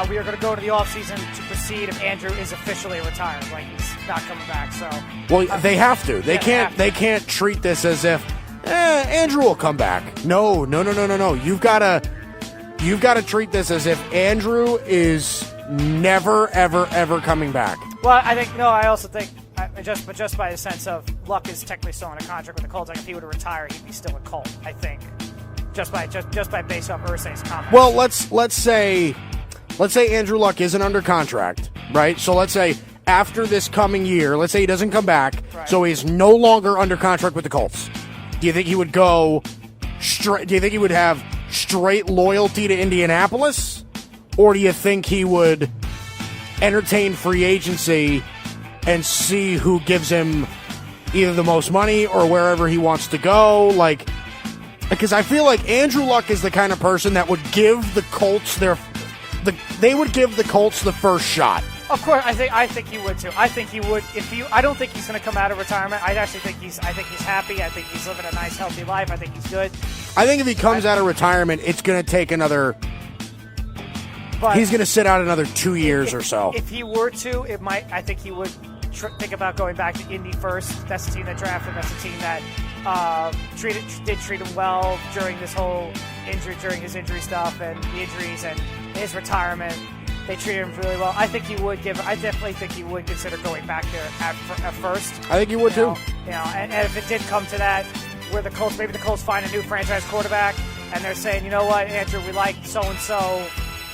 we are going to go to the offseason to proceed if Andrew is officially retired. Like, he's not coming back. So, well, they have to. They can't treat this as if Andrew will come back. No. You've got to treat this as if Andrew is never, ever, ever coming back. Well, I also think just by the sense of Luck is technically still under contract with the Colts. Like, if he were to retire, he'd be still a Colt. I think just by based off Irsay's comment. Well, let's say Andrew Luck isn't under contract, right? So let's say after this coming year, let's say he doesn't come back, right. So he's no longer under contract with the Colts. Do you think he would go straight? Do you think he would have straight loyalty to Indianapolis, or do you think he would entertain free agency and see who gives him either the most money or wherever he wants to go? Like, because I feel like Andrew Luck is the kind of person that would give the Colts they would give the Colts the first shot. Of course, I think he would too. I think he would I don't think he's going to come out of retirement. I think he's happy. I think he's living a nice, healthy life. I think he's good. I think if he comes out of retirement, it's going to take another. But he's going to sit out another 2 years or so. If he were to, I think he would think about going back to Indy first. That's the team that drafted him. That's the team that did treat him well during this whole during his injury stuff and the injuries and his retirement. They treated him really well. I definitely think he would consider going back there at first. I think he would too. And if it did come to that, where the Colts find a new franchise quarterback, and they're saying, you know what, Andrew, we like so and so,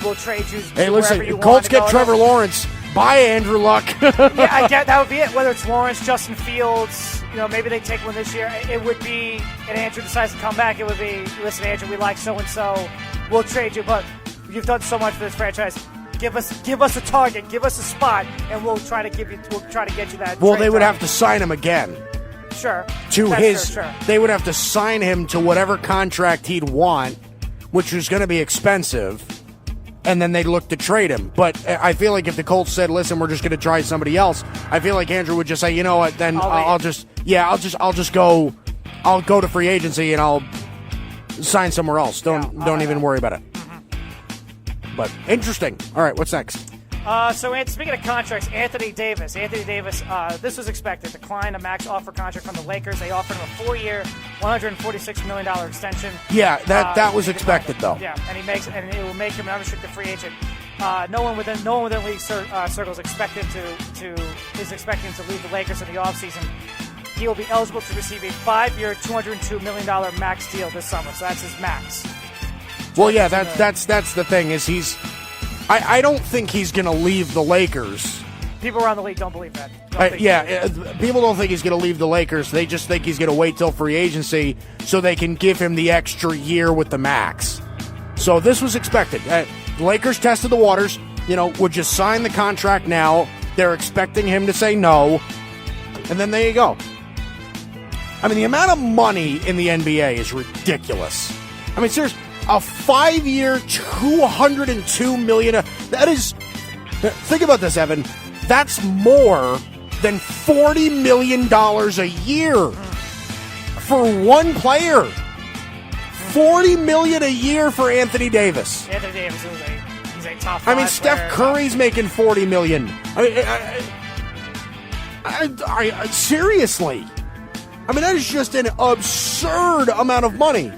we'll trade you. Hey, listen, if Colts get Trevor Lawrence, buy Andrew Luck. Yeah, I get that would be it. Whether it's Lawrence, Justin Fields, maybe they take one this year. It would be, and Andrew decides to come back. It would be, listen, Andrew, we like so and so, we'll trade you, but you've done so much for this franchise. Give us a target, give us a spot, and we'll try to get you that. Well, they would have to sign him again. Sure. Sure. They would have to sign him to whatever contract he'd want, which was going to be expensive, and then they'd look to trade him. But I feel like if the Colts said, "Listen, we're just going to try somebody else," I feel like Andrew would just say, "You know what? Then I'll just go. I'll go to free agency and I'll sign somewhere else. Don't even worry about it." But interesting. All right, what's next? So speaking of contracts, Anthony Davis, this was expected. Declined a max offer contract from the Lakers. They offered him a 4-year, $146 million extension. Yeah, that was expected though. Yeah, and it will make him an unrestricted free agent. No one within league circles is expecting to leave the Lakers in the offseason. He will be eligible to receive a 5-year, $202 million max deal this summer. So that's his max. Well, yeah, that's the thing is I don't think he's going to leave the Lakers. People around the league don't believe that. People don't think he's going to leave the Lakers. They just think he's going to wait till free agency so they can give him the extra year with the max. So this was expected. The Lakers tested the waters. Would you sign the contract now? They're expecting him to say no. And then there you go. I mean, the amount of money in the NBA is ridiculous. I mean, seriously, a 5-year, $202 million. That is, think about this, Evan. That's more than $40 million a year for one player. $40 million a year for Anthony Davis. Anthony Davis he's a top 5 I mean, Steph Curry's making $40 million. Seriously. I mean, that is just an absurd amount of money.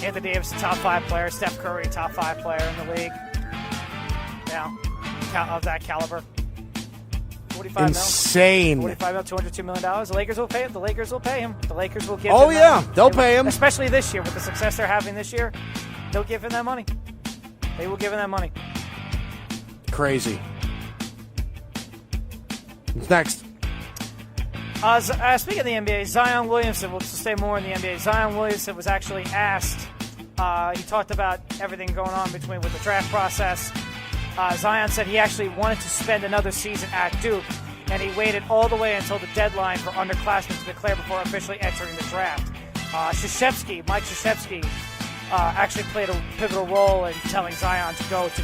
Anthony Davis, a top 5 player. Steph Curry, a top 5 player in the league. Yeah, of that caliber. 45 Insane. $45 million, $202 million. The Lakers will pay him. The Lakers will pay him. The Lakers will give him they'll pay him. Especially this year with the success they're having this year. They'll give him that money. They will give him that money. Crazy. What's next? Speaking of the NBA, Zion Williamson, we'll stay more in the NBA. Zion Williamson was actually asked, he talked about everything going on with the draft process. Zion said he actually wanted to spend another season at Duke, and he waited all the way until the deadline for underclassmen to declare before officially entering the draft. Mike Krzyzewski, actually played a pivotal role in telling Zion to enter the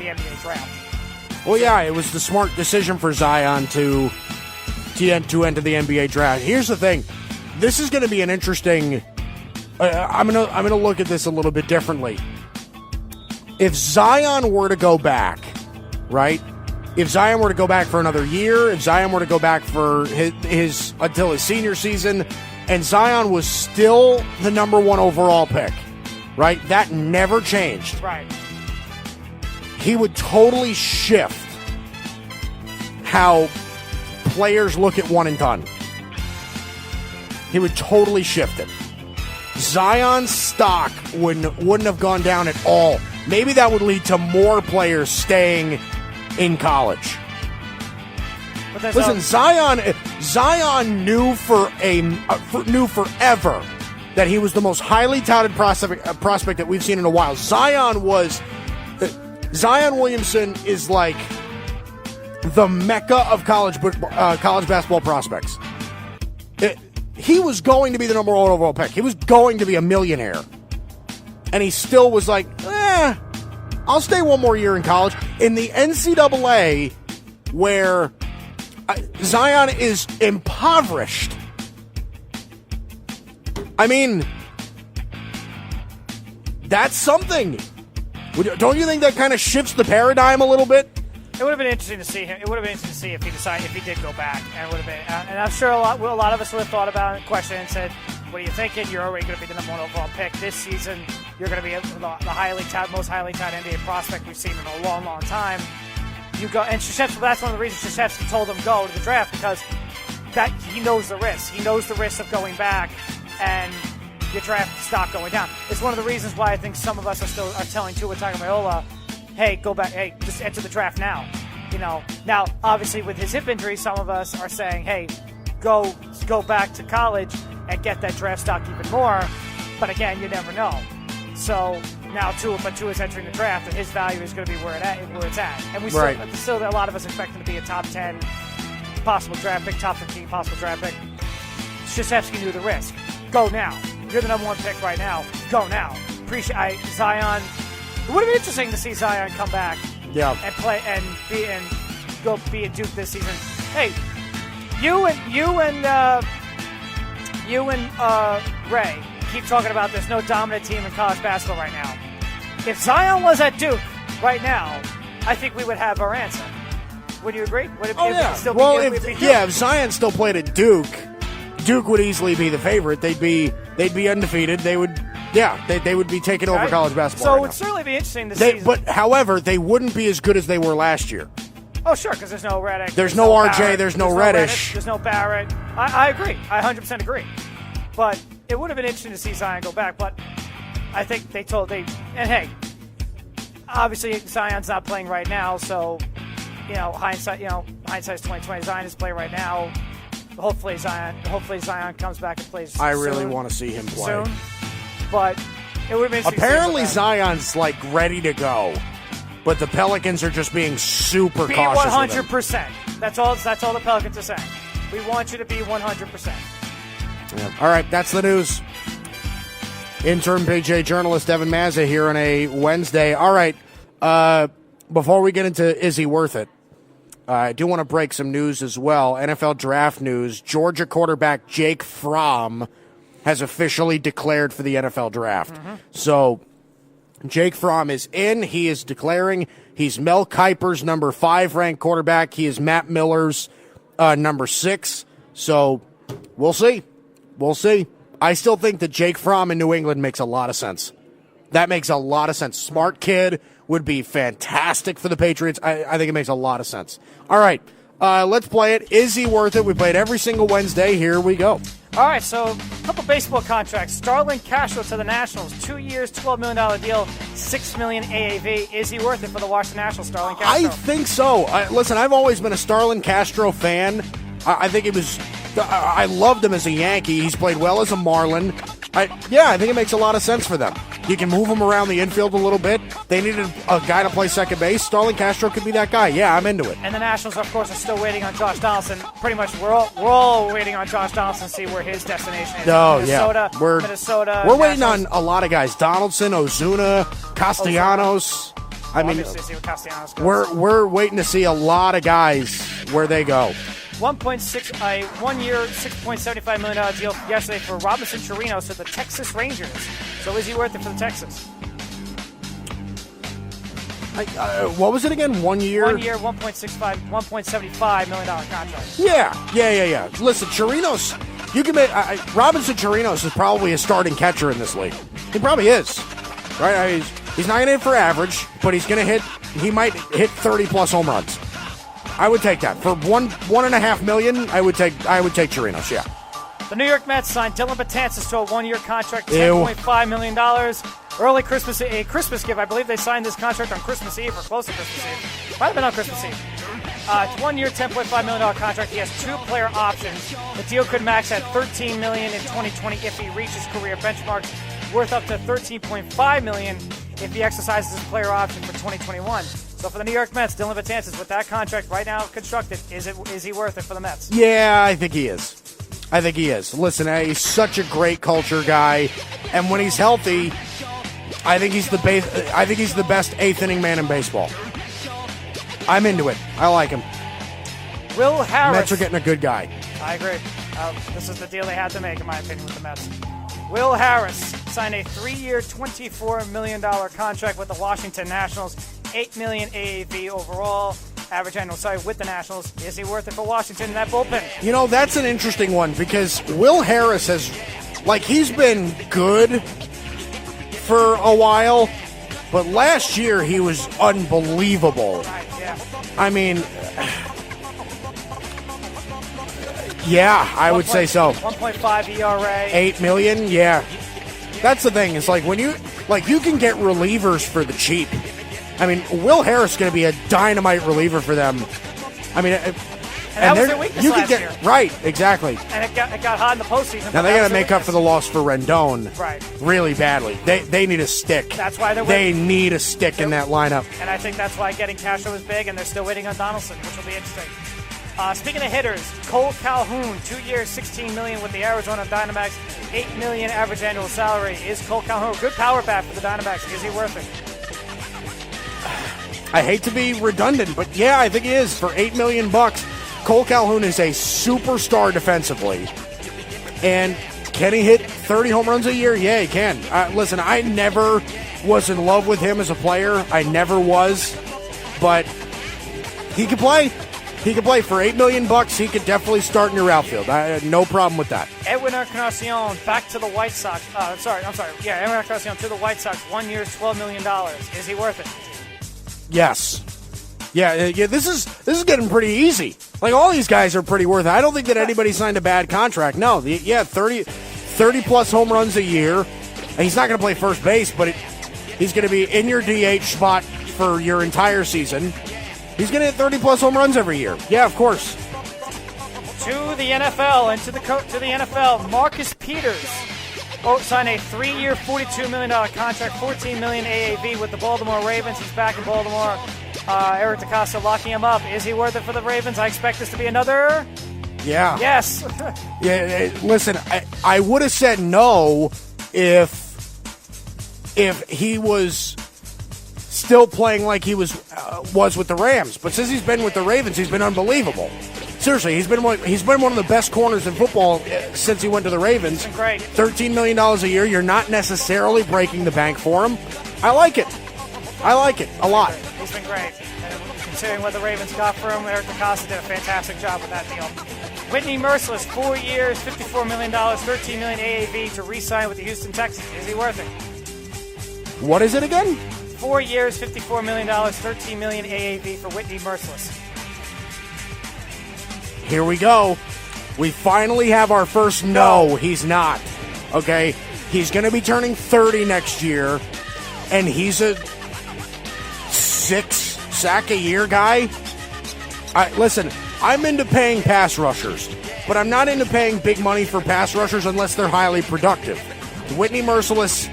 NBA draft. Well, yeah, it was the smart decision for Zion to enter the NBA draft. Here's the thing: this is going to be an interesting. I'm gonna look at this a little bit differently. If Zion were to go back, right? If Zion were to go back for another year, if Zion were to go back for his until his senior season, and Zion was still the number 1 overall pick, right? That never changed. Right. He would totally shift how players look at one and done. He would totally shift it. Zion's stock wouldn't have gone down at all. Maybe that would lead to more players staying in college. Listen, Zion knew knew forever that he was the most highly touted prospect that we've seen in a while. Zion Williamson is like the mecca of college basketball prospects. He was going to be the number 1 overall pick. He was going to be a millionaire. And he still was like, I'll stay one more year in college. In the NCAA, where Zion is impoverished, I mean, that's something. Don't you think that kind of shifts the paradigm a little bit? It would have been interesting to see him. It would have been interesting to see if he did go back, and it would have been. And I'm sure a lot of us would have thought about it, questioned, and said, "What are you thinking? You're already going to be the number 1 overall pick this season. You're going to be the most highly touted NBA prospect we've seen in a long, long time. You go." And Krzyzewski, that's one of the reasons Krzyzewski told him go to the draft, because that he knows the risk. He knows the risk of going back and your draft stock going down. It's one of the reasons why I think some of us are telling Tua Tagovailoa, hey, go back, hey, just enter the draft now. Now obviously with his hip injury, some of us are saying, hey, go back to college and get that draft stock even more. But again, you never know. So now Tua's entering the draft, and his value is going to be where it's at. And we still a lot of us expect him to be a top 10 possible draft pick, top 15 possible draft pick. Krzyzewski knew the risk. Go now. You're the number 1 pick right now. Go now. Zion. It would have been interesting to see Zion come back, and play and be at Duke this season. Hey, you and Ray keep talking about there's no dominant team in college basketball right now. If Zion was at Duke right now, I think we would have our answer. Would you agree? If Zion still played at Duke, Duke would easily be the favorite. They'd be undefeated. They would be taking over college basketball. So right it would now. certainly be interesting to see. But however, they wouldn't be as good as they were last year. Oh, sure, because there's no Redick. There's no RJ. Barrett, there's no Reddish. There's no Barrett. I agree. I 100% agree. But it would have been interesting to see Zion go back. But I think and hey, obviously Zion's not playing right now, so hindsight's 2020. Zion is playing right now. Hopefully Zion comes back and plays. I really want to see him play soon. But it would be apparently Zion's like ready to go, but the Pelicans are just being super be cautious. 100%. That's all the Pelicans are saying. We want you to be 100%. Yeah. All right, that's the news. Interim PJ journalist Evan Mazza here on a Wednesday. All right, before we get into is he worth it, I do want to break some news as well. NFL draft news. Georgia quarterback Jake Fromm has officially declared for the NFL draft. Mm-hmm. So Jake Fromm is in. He is declaring. He's Mel Kiper's number 5 ranked quarterback. He is Matt Miller's number 6. So we'll see. We'll see. I still think that Jake Fromm in New England makes a lot of sense. That makes a lot of sense. Smart kid, would be fantastic for the Patriots. I think it makes a lot of sense. All right, let's play it. Is he worth it? We play it every single Wednesday. Here we go. All right, so a couple baseball contracts. Starlin Castro to the Nationals, 2 years, $12 million deal, $6 million AAV. Is he worth it for the Washington Nationals, Starlin Castro? I think so. Listen, I've always been a Starlin Castro fan. I think it was. I loved him as a Yankee. He's played well as a Marlin. I think it makes a lot of sense for them. You can move him around the infield a little bit. They needed a guy to play second base. Starlin Castro could be that guy. Yeah, I'm into it. And the Nationals, of course, are still waiting on Josh Donaldson. Pretty much, we're all waiting on Josh Donaldson to see where his destination is. Oh, Minnesota, yeah. We're Nationals. waiting on a lot of guys. Donaldson, Ozuna, Castellanos. I mean, we're waiting to see a lot of guys where they go. 1 year, $6.75 million deal yesterday for Robinson Chirinos to the Texas Rangers. So is he worth it for the Texans? What was it again? 1 year? 1 year, $1.75 million contract. Yeah. Listen, Chirinos, you can make Robinson Chirinos is probably a starting catcher in this league. He probably is, right? He's not going to hit for average, but he's going to hit. He might hit 30+ home runs. I would take that for $1.5 million. I would take Chirinos. Yeah. The New York Mets signed Dylan Betances to a 1 year contract, $10.5 million. Early Christmas gift. I believe they signed this contract on Christmas Eve or close to Christmas Eve. Might have been on Christmas Eve. 1 year, $10.5 million contract. He has 2 player options. The deal could max at $13 million in 2020 if he reaches career benchmarks, worth up to $13.5 million if he exercises his player option for 2021. So for the New York Mets, Dylan Betances, with that contract right now constructed, is he worth it for the Mets? Yeah, I think he is. Listen, he's such a great culture guy, and when he's healthy, I think he's the best eighth inning man in baseball. I'm into it. I like him. Will Harris. Mets are getting a good guy. I agree. This is the deal they had to make, in my opinion, with the Mets. Will Harris signed a 3 year, $24 million contract with the Washington Nationals. $8 million AAV overall, average annual salary with the Nationals. Is he worth it for Washington in that bullpen? You know, that's an interesting one because Will Harris he's been good for a while, but last year he was unbelievable. Right, yeah. I mean, yeah, I would say so. 1.5 ERA. $8 million, yeah. That's the thing. It's like when you can get relievers for the cheap. I mean, Will Harris is going to be a dynamite reliever for them. I mean, and that was their weakness last year. Right, exactly. And it got hot in the postseason. Now they got to make up for the loss for Rendon, right? Really badly. They need a stick. That's why they need a stick in that lineup. And I think that's why getting Castro is big, and they're still waiting on Donaldson, which will be interesting. Speaking of hitters, Cole Calhoun, 2 years, $16 million with the Arizona Diamondbacks, $8 million average annual salary. Is Cole Calhoun good power bat for the Diamondbacks? Is he worth it? I hate to be redundant, but yeah, I think he is. For $8 million, Cole Calhoun is a superstar defensively. And can he hit 30 home runs a year? Yeah, he can. Listen, I never was in love with him as a player. I never was. But he can play. He can play for $8 million. He could definitely start in your outfield. I had no problem with that. Edwin Encarnacion back to the White Sox. Yeah, Edwin Encarnacion to the White Sox. 1 year, $12 million. Is he worth it? Yes. Yeah. This is getting pretty easy. Like, all these guys are pretty worth it. I don't think that anybody signed a bad contract. No. 30 plus home runs a year. And he's not going to play first base, but he's going to be in your DH spot for your entire season. He's going to hit 30-plus home runs every year. Yeah, of course. To the NFL and to the NFL, Marcus Peters signed a 3-year, $42 million contract, $14 million AAV with the Baltimore Ravens. He's back in Baltimore. Eric DeCosta locking him up. Is he worth it for the Ravens? I expect this to be another. Yeah. Yes. Yeah. Listen, I would have said no if he was still playing like he was with the Rams. But since he's been with the Ravens, he's been unbelievable. Seriously, he's been one of the best corners in football since he went to the Ravens. He's been great. $13 million a year. You're not necessarily breaking the bank for him. I like it a lot. He's been great. And considering what the Ravens got for him, Eric DeCosta did a fantastic job with that deal. Whitney Merciless, 4 years, $54 million, $13 million AAV to re-sign with the Houston Texans. Is he worth it? What is it again? 4 years, $54 million, $13 million AAV for Whitney Merciless. Here we go. We finally have our first no, he's not. Okay? He's going to be turning 30 next year, and he's a 6-sack-a-year guy. Listen, I'm into paying pass rushers, but I'm not into paying big money for pass rushers unless they're highly productive. Whitney Merciless,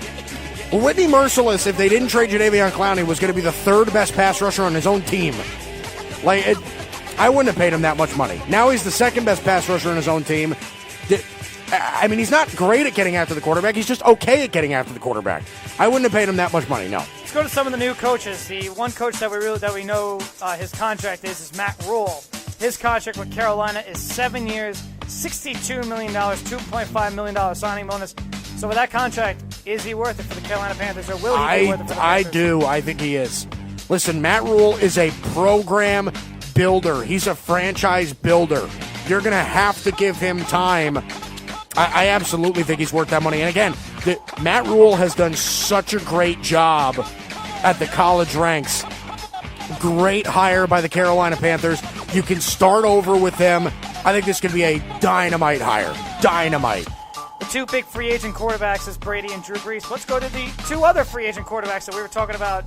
if they didn't trade Jadeveon Clowney, was going to be the third best pass rusher on his own team. I wouldn't have paid him that much money. Now he's the second best pass rusher on his own team. I mean, he's not great at getting after the quarterback. He's just okay at getting after the quarterback. I wouldn't have paid him that much money, no. Let's go to some of the new coaches. The one coach that we know his contract is Matt Rule. His contract with Carolina is 7 years, $62 million, $2.5 million signing bonus. So with that contract, is he worth it for the Carolina Panthers, or will he be worth it for the Panthers? I do. I think he is. Listen, Matt Rule is a program builder. He's a franchise builder. You're going to have to give him time. I absolutely think he's worth that money. And again, Matt Rule has done such a great job at the college ranks. Great hire by the Carolina Panthers. You can start over with him. I think this could be a dynamite hire. Dynamite. The two big free agent quarterbacks is Brady and Drew Brees. Let's go to the two other free agent quarterbacks that we were talking about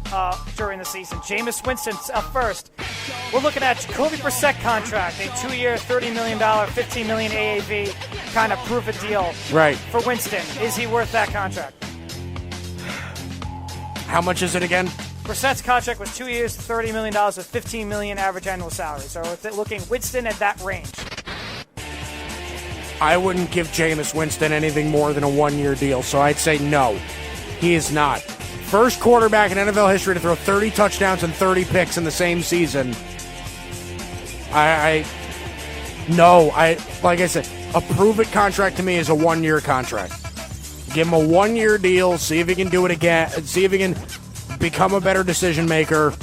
during the season. Jameis Winston's up first. We're looking at Jacoby Brissett contract, a 2-year, $30 million, $15 million AAV kind of prove-it deal right. for Winston. Is he worth that contract? How much is it again? Brissett's contract was 2 years, $30 million with $15 million average annual salary. So we're looking Winston at that range. I wouldn't give Jameis Winston anything more than a 1-year deal, so I'd say no. He is not. First quarterback in NFL history to throw 30 touchdowns and 30 picks in the same season. Like I said, a prove-it contract to me is a 1-year contract. Give him a 1-year deal, see if he can do it again, see if he can become a better decision maker.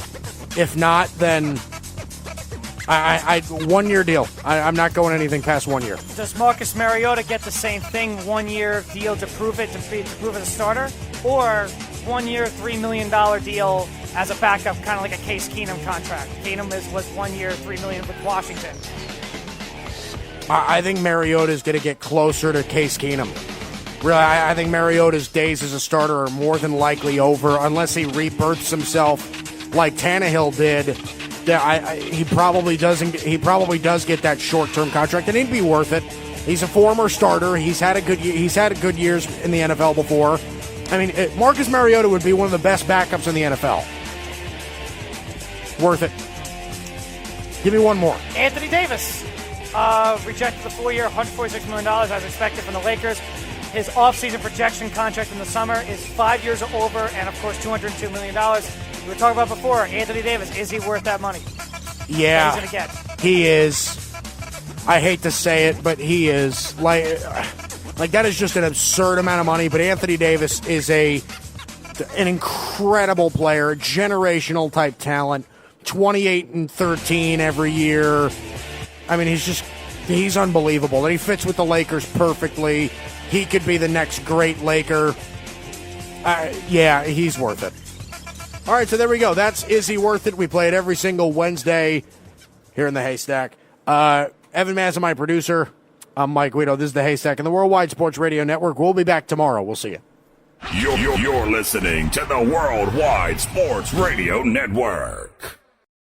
If not, then 1-year deal. I'm not going anything past 1 year. Does Marcus Mariota get the same thing, 1-year deal to prove it a starter, or 1 year, $3 million deal as a backup, kind of like a Case Keenum contract? Keenum was 1 year, $3 million with Washington. I think Mariota is going to get closer to Case Keenum. Really, I think Mariota's days as a starter are more than likely over, unless he rebirths himself like Tannehill did. He probably does get that short-term contract, and it'd be worth it. He's a former starter. He's had good years in the NFL before. I mean, Marcus Mariota would be one of the best backups in the NFL. Worth it. Give me one more. Anthony Davis rejected the 4-year, $146 million as expected from the Lakers. His offseason projection contract in the summer is 5 years or over, and of course $202 million. We were talking about before, Anthony Davis, is he worth that money? Yeah, he's going to get? He is. I hate to say it, but he is. Like that is just an absurd amount of money, but Anthony Davis is an incredible player, generational type talent, 28-13 every year. I mean, he's unbelievable, and he fits with the Lakers perfectly. He could be the next great Laker. Yeah, he's worth it. All right, so there we go. That's Is He Worth It? We play it every single Wednesday here in the Haystack. Evan Mazza, my producer. I'm Mike Guido. This is the Haystack and the Worldwide Sports Radio Network. We'll be back tomorrow. We'll see you. You're listening to the Worldwide Sports Radio Network.